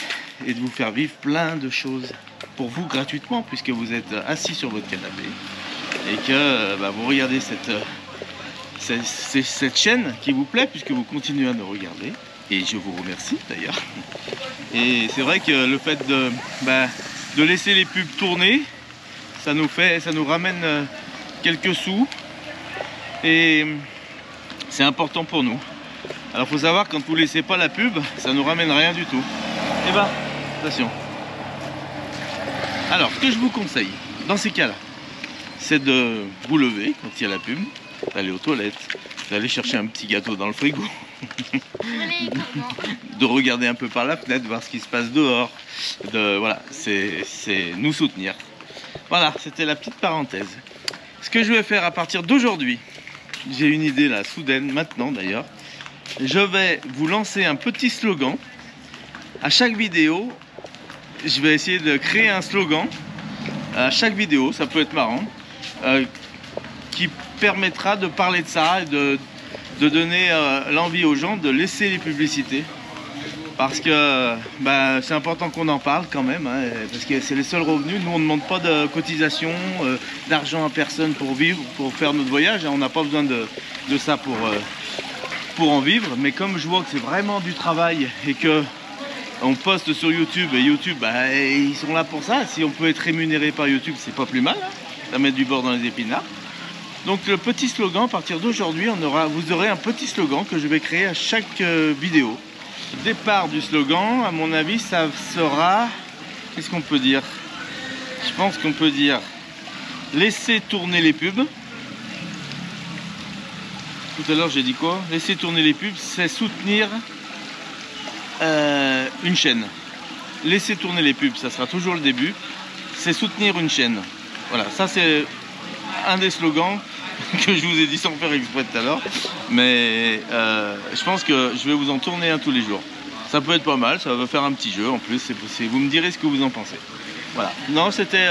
et de vous faire vivre plein de choses pour vous gratuitement, puisque vous êtes assis sur votre canapé et que vous regardez cette chaîne qui vous plaît, puisque vous continuez à nous regarder. Et je vous remercie d'ailleurs. Et c'est vrai que le fait de laisser les pubs tourner, ça nous ramène quelques sous, et c'est important pour nous. Alors faut savoir, quand vous laissez pas la pub, ça nous ramène rien du tout. Et attention. Alors ce que je vous conseille dans ces cas-là, c'est de vous lever quand il y a la pub, d'aller aux toilettes, d'aller chercher un petit gâteau dans le frigo, de regarder un peu par la fenêtre, voir ce qui se passe dehors, voilà, c'est nous soutenir. Voilà, c'était la petite parenthèse. Ce que je vais faire à partir d'aujourd'hui, j'ai une idée là, soudaine, maintenant d'ailleurs. Je vais vous lancer un petit slogan. À chaque vidéo, je vais essayer de créer un slogan. À chaque vidéo, ça peut être marrant, qui permettra de parler de ça et de donner l'envie aux gens de laisser les publicités. Parce que c'est important qu'on en parle quand même, hein, parce que c'est les seuls revenus. Nous, on ne demande pas de cotisation, d'argent à personne pour vivre, pour faire notre voyage. On n'a pas besoin de ça pour en vivre, mais comme je vois que c'est vraiment du travail et que on poste sur YouTube et YouTube, bah, ils sont là pour ça. Si on peut être rémunéré par YouTube, c'est pas plus mal, hein. Ça met du beurre dans les épinards. Donc le petit slogan, à partir d'aujourd'hui, vous aurez un petit slogan que je vais créer à chaque vidéo. Le départ du slogan, à mon avis, ça sera... Qu'est-ce qu'on peut dire? Je pense qu'on peut dire laisser tourner les pubs. Tout à l'heure j'ai dit quoi? Laisser tourner les pubs, c'est soutenir une chaîne. Laisser tourner les pubs, ça sera toujours le début. C'est soutenir une chaîne. Voilà, ça c'est un des slogans que je vous ai dit sans faire exprès tout à l'heure. Mais je pense que je vais vous en tourner un tous les jours. Ça peut être pas mal, ça va faire un petit jeu en plus. Vous me direz ce que vous en pensez. Voilà. Non, c'était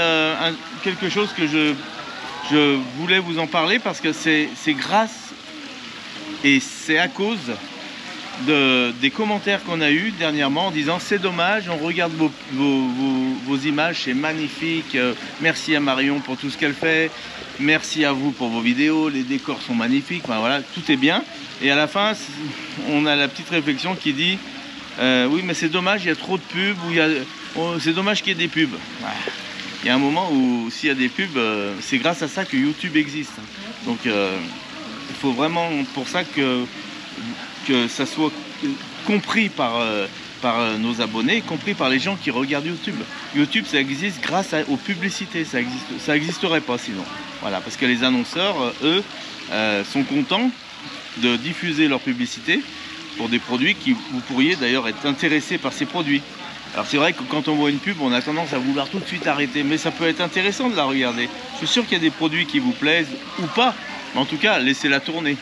quelque chose que je voulais vous en parler parce que c'est grâce et c'est à cause des commentaires qu'on a eu dernièrement en disant c'est dommage, on regarde vos images, c'est magnifique, merci à Marion pour tout ce qu'elle fait, merci à vous pour vos vidéos, les décors sont magnifiques, enfin, voilà, tout est bien. Et à la fin, on a la petite réflexion qui dit oui mais c'est dommage, il y a trop de pubs, c'est dommage qu'il y ait des pubs. Il y a un moment où s'il y a des pubs, c'est grâce à ça que YouTube existe. Donc il faut vraiment pour ça que ça soit compris par nos abonnés, compris par les gens qui regardent YouTube. YouTube, ça existe grâce aux publicités, ça existerait pas sinon. Voilà, parce que les annonceurs, eux, sont contents de diffuser leur publicité pour des produits qui vous pourriez d'ailleurs être intéressés par ces produits. Alors c'est vrai que quand on voit une pub, on a tendance à vouloir tout de suite arrêter, mais ça peut être intéressant de la regarder. Je suis sûr qu'il y a des produits qui vous plaisent ou pas, mais en tout cas, laissez-la tourner.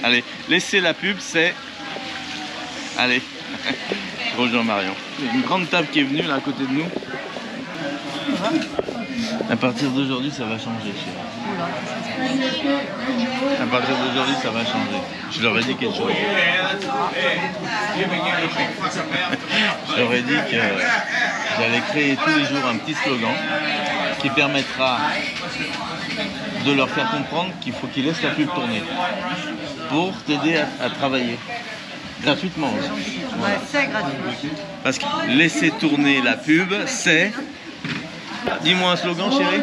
Allez, laissez la pub, c'est... Allez, je rejoins Marion. Il y a une grande table qui est venue là à côté de nous. À partir d'aujourd'hui, ça va changer. À partir d'aujourd'hui, ça va changer. Je leur ai dit quelque chose. Je leur ai dit que j'allais créer tous les jours un petit slogan qui permettra de leur faire comprendre qu'il faut qu'ils laissent la pub tourner pour t'aider à travailler. Gratuitement aussi. Ouais, c'est gratuit. Parce que laisser tourner la pub, c'est... Dis-moi un slogan, chérie.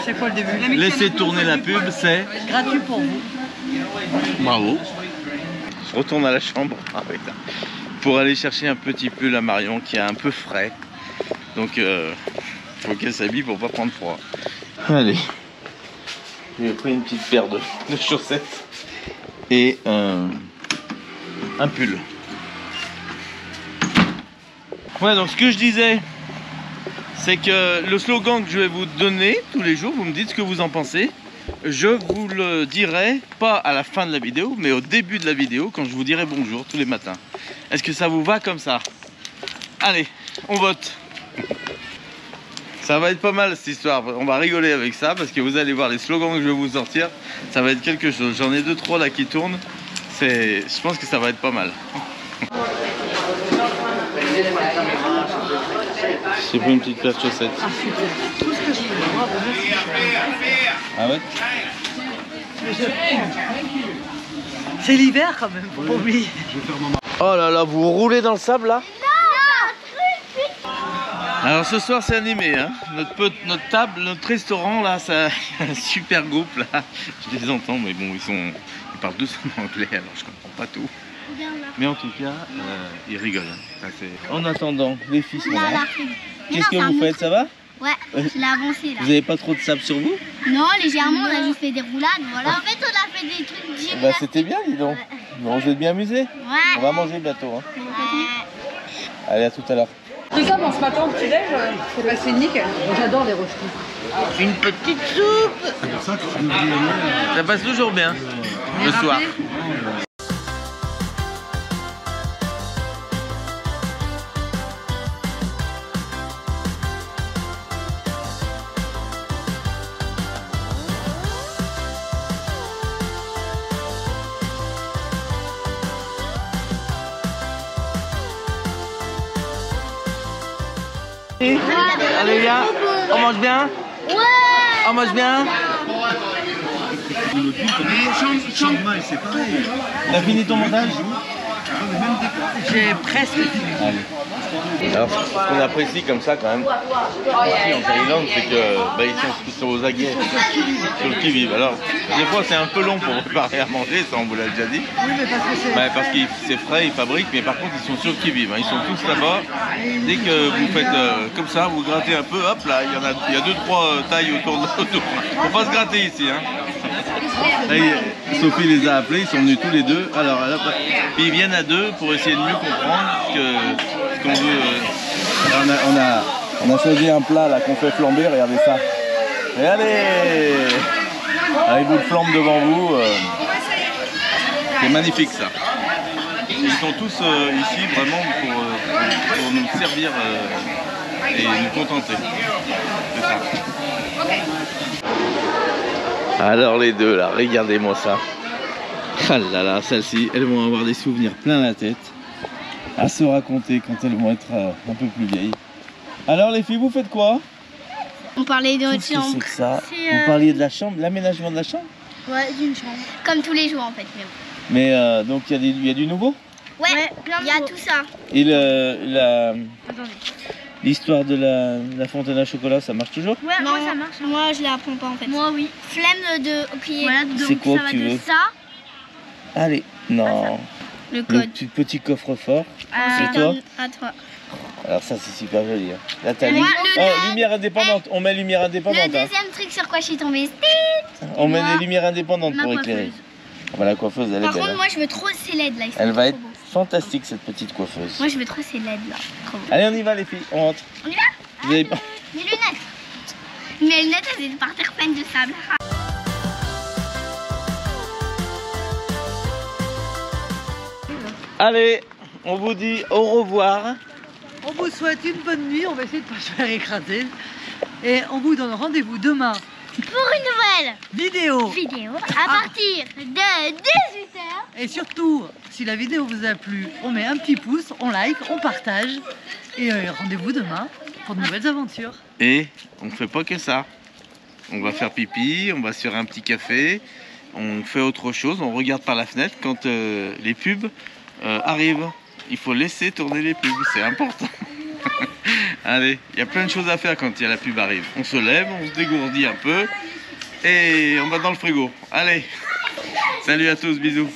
C'est quoi le début? Laisser tourner la pub, c'est... Gratuit pour vous. Bravo. Je retourne à la chambre. Ah, putain. Pour aller chercher un petit pull à Marion qui est un peu frais. Donc, faut qu'elle s'habille pour pas prendre froid. Allez. J'ai pris une petite paire de chaussettes et un pull. Ouais, donc ce que je disais, c'est que le slogan que je vais vous donner tous les jours, vous me dites ce que vous en pensez. Je vous le dirai, pas à la fin de la vidéo, mais au début de la vidéo, quand je vous dirai bonjour tous les matins. Est-ce que ça vous va comme ça? Allez, on vote. Ça va être pas mal cette histoire, on va rigoler avec ça, parce que vous allez voir les slogans que je vais vous sortir, ça va être quelque chose. J'en ai 2-3 là qui tournent, je pense que ça va être pas mal. J'ai pris une petite paire de chaussettes. Ah super, tout ce que je voulais. Bravo, merci. Ah ouais? C'est l'hiver quand même, faut pas oublier. Oh là là, vous roulez dans le sable là? Alors ce soir c'est animé, hein. Notre table, notre restaurant là, c'est un super groupe là. Je les entends, mais bon, ils parlent tous en anglais, alors je comprends pas tout. Mais en tout cas, ils rigolent. Hein. En attendant, les filles sont là. Qu'est-ce que vous faites, ça va? Ouais, je l'ai avancé là. Vous avez pas trop de sable sur vous? Non, légèrement, on a juste fait des roulades, voilà. En fait, on a fait des trucs gymnastiques. Bah c'était bien, dis donc. Bon, vous êtes bien amusés? Ouais. On va manger bientôt. Hein. Allez, à tout à l'heure. Tout ça, bon, ce matin au petit-déj, c'est passé nickel. J'adore les rochers. Une petite soupe. Ça passe toujours bien, le soir. Allez les gars, on mange bien? Ouais. On mange bien? Chiang Mai, c'est pareil. T'as fini ton montage? J'ai presque fini. Allez. Alors, ce qu'on apprécie comme ça quand même, ici en Thaïlande, c'est que ils sont aux aguets, sur le qui-vive. Alors, des fois c'est un peu long pour préparer à manger, ça on vous l'a déjà dit. Oui, mais parce que Parce que c'est frais, ils fabriquent, mais par contre ils sont sur le qui-vive. Ils sont tous là-bas. Dès que vous faites comme ça, vous grattez un peu, hop là, il y a 2-3 tailles autour de l'auto. Faut pas se gratter ici. Hein. Là, Sophie les a appelés, ils sont venus tous les deux. Alors, là, puis ils viennent à deux pour essayer de mieux comprendre ce qu'on veut. On a choisi un plat là qu'on fait flamber, regardez ça. Regardez, avec vous de flambe devant vous. C'est magnifique ça. Ils sont tous ici vraiment pour nous servir et nous contenter. C'est ça. Alors les deux là, regardez-moi ça. Ah là là, celles-ci, elles vont avoir des souvenirs plein la tête à se raconter quand elles vont être un peu plus vieilles. Alors les filles, vous faites quoi? On parlait de notre Qu'est-ce que chambre. c'est que ça? Vous parliez de la chambre, l'aménagement de la chambre? Ouais, d'une chambre. Comme tous les jours en fait. Mais donc il y a du nouveau? Ouais, il y a tout ça. Et l'histoire de la fontaine à chocolat, ça marche toujours? Ouais, non, moi ça marche. Moi je l'apprends pas en fait. Moi oui. Flemme de copier. Voilà, c'est quoi que tu veux? Ça. Allez, non. Le code. Le petit coffre-fort. C'est toi? À toi. Alors ça c'est super joli. Hein. Là t'as lumière indépendante. On met lumière indépendante. Le deuxième truc sur quoi je suis tombée. On met des lumières indépendantes pour éclairer. La coiffeuse, elle est belle. Par contre, moi je veux trop ces LED là. Elle va être fantastique cette petite coiffeuse. Moi je veux trop ces LED là. Trop beau. Allez, on y va les filles, on rentre. On y va? Vous avez... Mes lunettes. Mes lunettes elles étaient par terre pleine de sable. Allez, on vous dit au revoir. on vous souhaite une bonne nuit. On va essayer de ne pas se faire écraser. Et on vous donne rendez-vous demain Pour une nouvelle vidéo à partir de 18h. Et surtout, si la vidéo vous a plu, on met un petit pouce, on like, on partage. Et rendez-vous demain pour de nouvelles aventures. Et on ne fait pas que ça. On va faire pipi, on va se faire un petit café, on fait autre chose, on regarde par la fenêtre quand les pubs arrivent. Il faut laisser tourner les pubs, c'est important. Allez, il y a plein de choses à faire quand la pub arrive. On se lève, on se dégourdit un peu et on va dans le frigo. Allez, salut à tous, bisous.